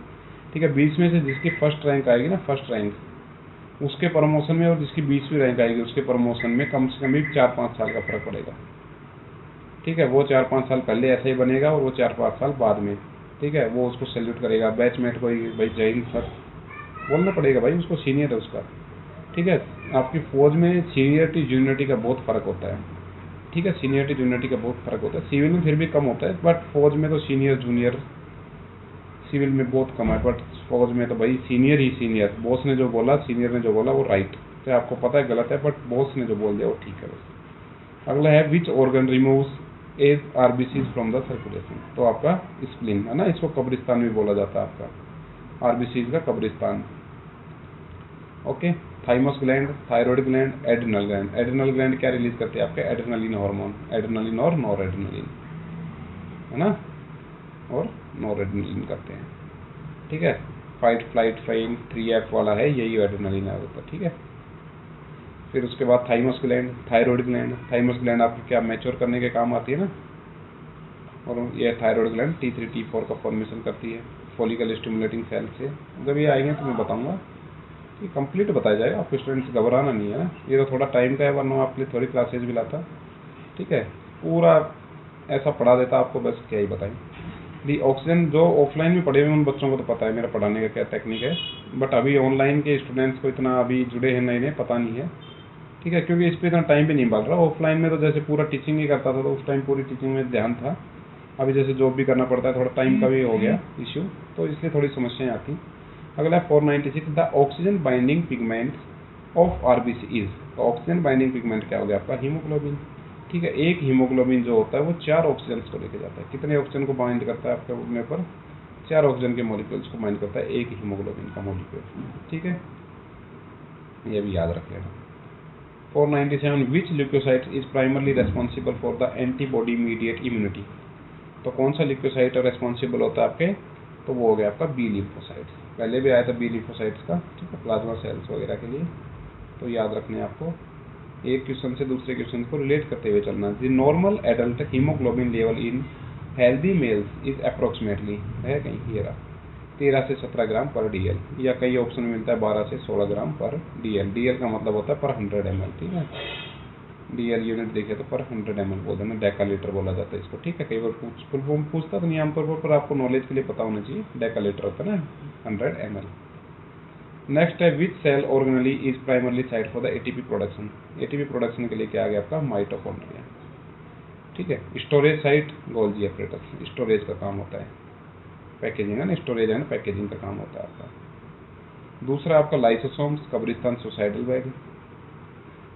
ठीक है, 20 में से जिसकी फर्स्ट रैंक आएगी ना, फर्स्ट रैंक, उसके प्रमोशन में और जिसकी 20वीं रैंक आएगी उसके प्रमोशन में कम से कम भी 4-5 साल का फर्क पड़ेगा, ठीक है। वो 4-5 साल पहले ऐसे ही बनेगा और वो 4-5 साल बाद में, ठीक है। वो उसको सैल्यूट करेगा, बैचमेट को भाई जय हिंद सर बोलना पड़ेगा, भाई उसको सीनियर है उसका, ठीक है। आपकी फौज में सीनियरिटी जूनियरिटी का बहुत फर्क होता है, ठीक है, सीनियरिटी जूनियरिटी का बहुत फर्क होता है। सिविल में फिर भी कम होता है, बट फौज में तो सीनियर जूनियर सिविल में बहुत कम है, बट फौज में तो भाई सीनियर ही सीनियर। बॉस ने जो बोला, सीनियर ने जो बोला वो राइट, तो आपको पता है गलत है, बट बॉस ने जो बोल दिया वो ठीक है बस। अगला है which organ removes age RBCs from the circulation, तो आपका स्प्लीन है ना, इसको कब्रिस्तान भी बोला जाता है, आपका RBCs का कब्रिस्तान, okay. Thymus gland, thyroid gland, adrenal gland. Adrenal gland क्या रिलीज करते हैं, आपके एड्रेनलिन हार्मोन, एड्रेनलिन और नॉरएड्रेनलिन, है ना, और नॉरएड्रेनलिन करते हैं, ठीक है। फाइट फ्लाइट फाइन 3F वाला है, यही एड्रेनलिन होता है, ठीक है। फिर उसके बाद thymus gland, thyroid gland. Thymus gland आपको क्या मैच्योर करने के काम आती है ना, और ये थायराइड ग्लैंड T3 T4 का फॉर्मेशन करती है फॉलिकल स्टिमुलेटिंग सेल से। जब ये आएंगे तो मैं बताऊंगा, ये कंप्लीट बताया जाएगा, आपको स्टूडेंट्स घबराना नहीं है ना, ये तो थोड़ा टाइम का है, वरना आपके लिए थोड़ी क्लासेज भी लाता, ठीक है। पूरा ऐसा पढ़ा देता आपको, बस क्या ही बताएं। दी ऑक्सीजन जो ऑफलाइन में पढ़े हुए उन बच्चों को तो पता है मेरा पढ़ाने का क्या टेक्निक है, बट अभी ऑनलाइन के स्टूडेंट्स को इतना अभी जुड़े हैं नए, पता नहीं है, ठीक है, क्योंकि इस पर इतना टाइम भी नहीं मिल रहा। ऑफलाइन में तो जैसे पूरा टीचिंग ही करता था, तो उस टाइम पूरी टीचिंग में ध्यान था, अभी जैसे जॉब भी करना पड़ता है, थोड़ा टाइम का भी हो गया इश्यू, तो इसलिए थोड़ी समस्याएं आती। अगला 496, the oxygen binding pigment of RBC is. तो ऑक्सीजन बाइंडिंग पिगमेंट क्या हो गया आपका? हीमोग्लोबिन। ठीक है, एक हीमोग्लोबिन जो होता है वो 4 ऑक्सीजन को लेके जाता है। कितने ऑक्सीजन को बाइंड करता है आपके अपने पर? 4 ऑक्सीजन के मॉलिक्यूल्स को बाइंड करता है एक हीमोग्लोबिन का मॉलिक्यूल। ठीक है, ये भी याद रख लेना। 497, which leukocyte is primarily responsible for the antibody mediate immunity. तो कौन सा ल्यूकोसाइट रेस्पॉन्सिबल होता है आपके? तो वो हो गया आपका बी लिम्फोसाइट्स। पहले भी आया था बी लिम्फोसाइट्स का, ठीक है, प्लाज्मा सेल्स वगैरह के लिए। तो याद रखने हैं आपको, एक क्वेश्चन से दूसरे क्वेश्चन को रिलेट करते हुए चलना। The normal adult haemoglobin level in healthy males is approximately, है कहीं ये रहा, 13 से 17 ग्राम पर डीएल, या कई ऑप्शन में मिलता है 12 से 16 ग्राम पर डीएल। डीएल का मतलब होता है पर 100 ml। ठीक है, डीएल यूनिट देखे तो पर 100 ml बोल देना, डेकालीटर बोला जाता है इसको। ठीक है, कई बार फुल फॉर्म पूछता तो नहीं आमतौर पर आपको नॉलेज के लिए पता होना चाहिए। डेकालीटर होता है ना 100 ml। नेक्स्ट है, which cell organelle is primarily site for the ATP production. ATP production के लिए क्या आ गया आपका? माइटोकॉन्ड्रिया। ठीक है, storage site Golgi apparatus, storage का काम होता है, पैकेजिंग है ना, स्टोरेज है ना, पैकेजिंग का काम होता है आपका। दूसरा आपका लाइसोसोम्स, कब्रिस्तान सुसाइडल बैग।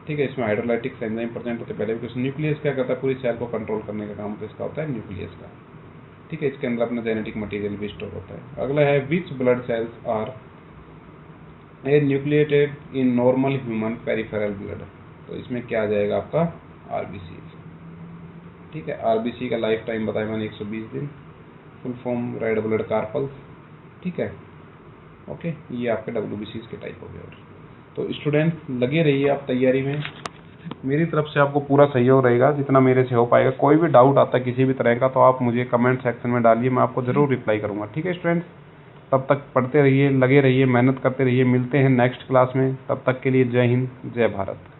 ठीक है, इसमें हाइड्रोलाइटिक एंजाइम प्रेजेंट होते पहले भी। न्यूक्लियस क्या करता है? पूरी सेल को कंट्रोल करने का काम किसका होता है? न्यूक्लियस का। ठीक है, इसके अंदर अपना जेनेटिक मटेरियल भी स्टोर होता है। अगला है, which blood cells are anucleated in normal human peripheral blood. तो इसमें क्या आ जाएगा आपका? आरबीसी। ठीक है, आरबीसी का लाइफ टाइम बताया मैंने 120 दिन। Full form red blood carpals. ठीक है, ओके, ये आपके डब्ल्यूबीसीज के टाइप हो गए। और तो स्टूडेंट लगे रहिए आप तैयारी में, मेरी तरफ से आपको पूरा सहयोग रहेगा जितना मेरे से हो पाएगा। कोई भी डाउट आता है किसी भी तरह का तो आप मुझे कमेंट सेक्शन में डालिए, मैं आपको ज़रूर रिप्लाई करूँगा। ठीक है स्टूडेंट्स, तब तक पढ़ते रहिए, लगे रहिए, मेहनत करते रहिए। मिलते हैं नेक्स्ट क्लास में, तब तक के लिए जय हिंद, जय भारत।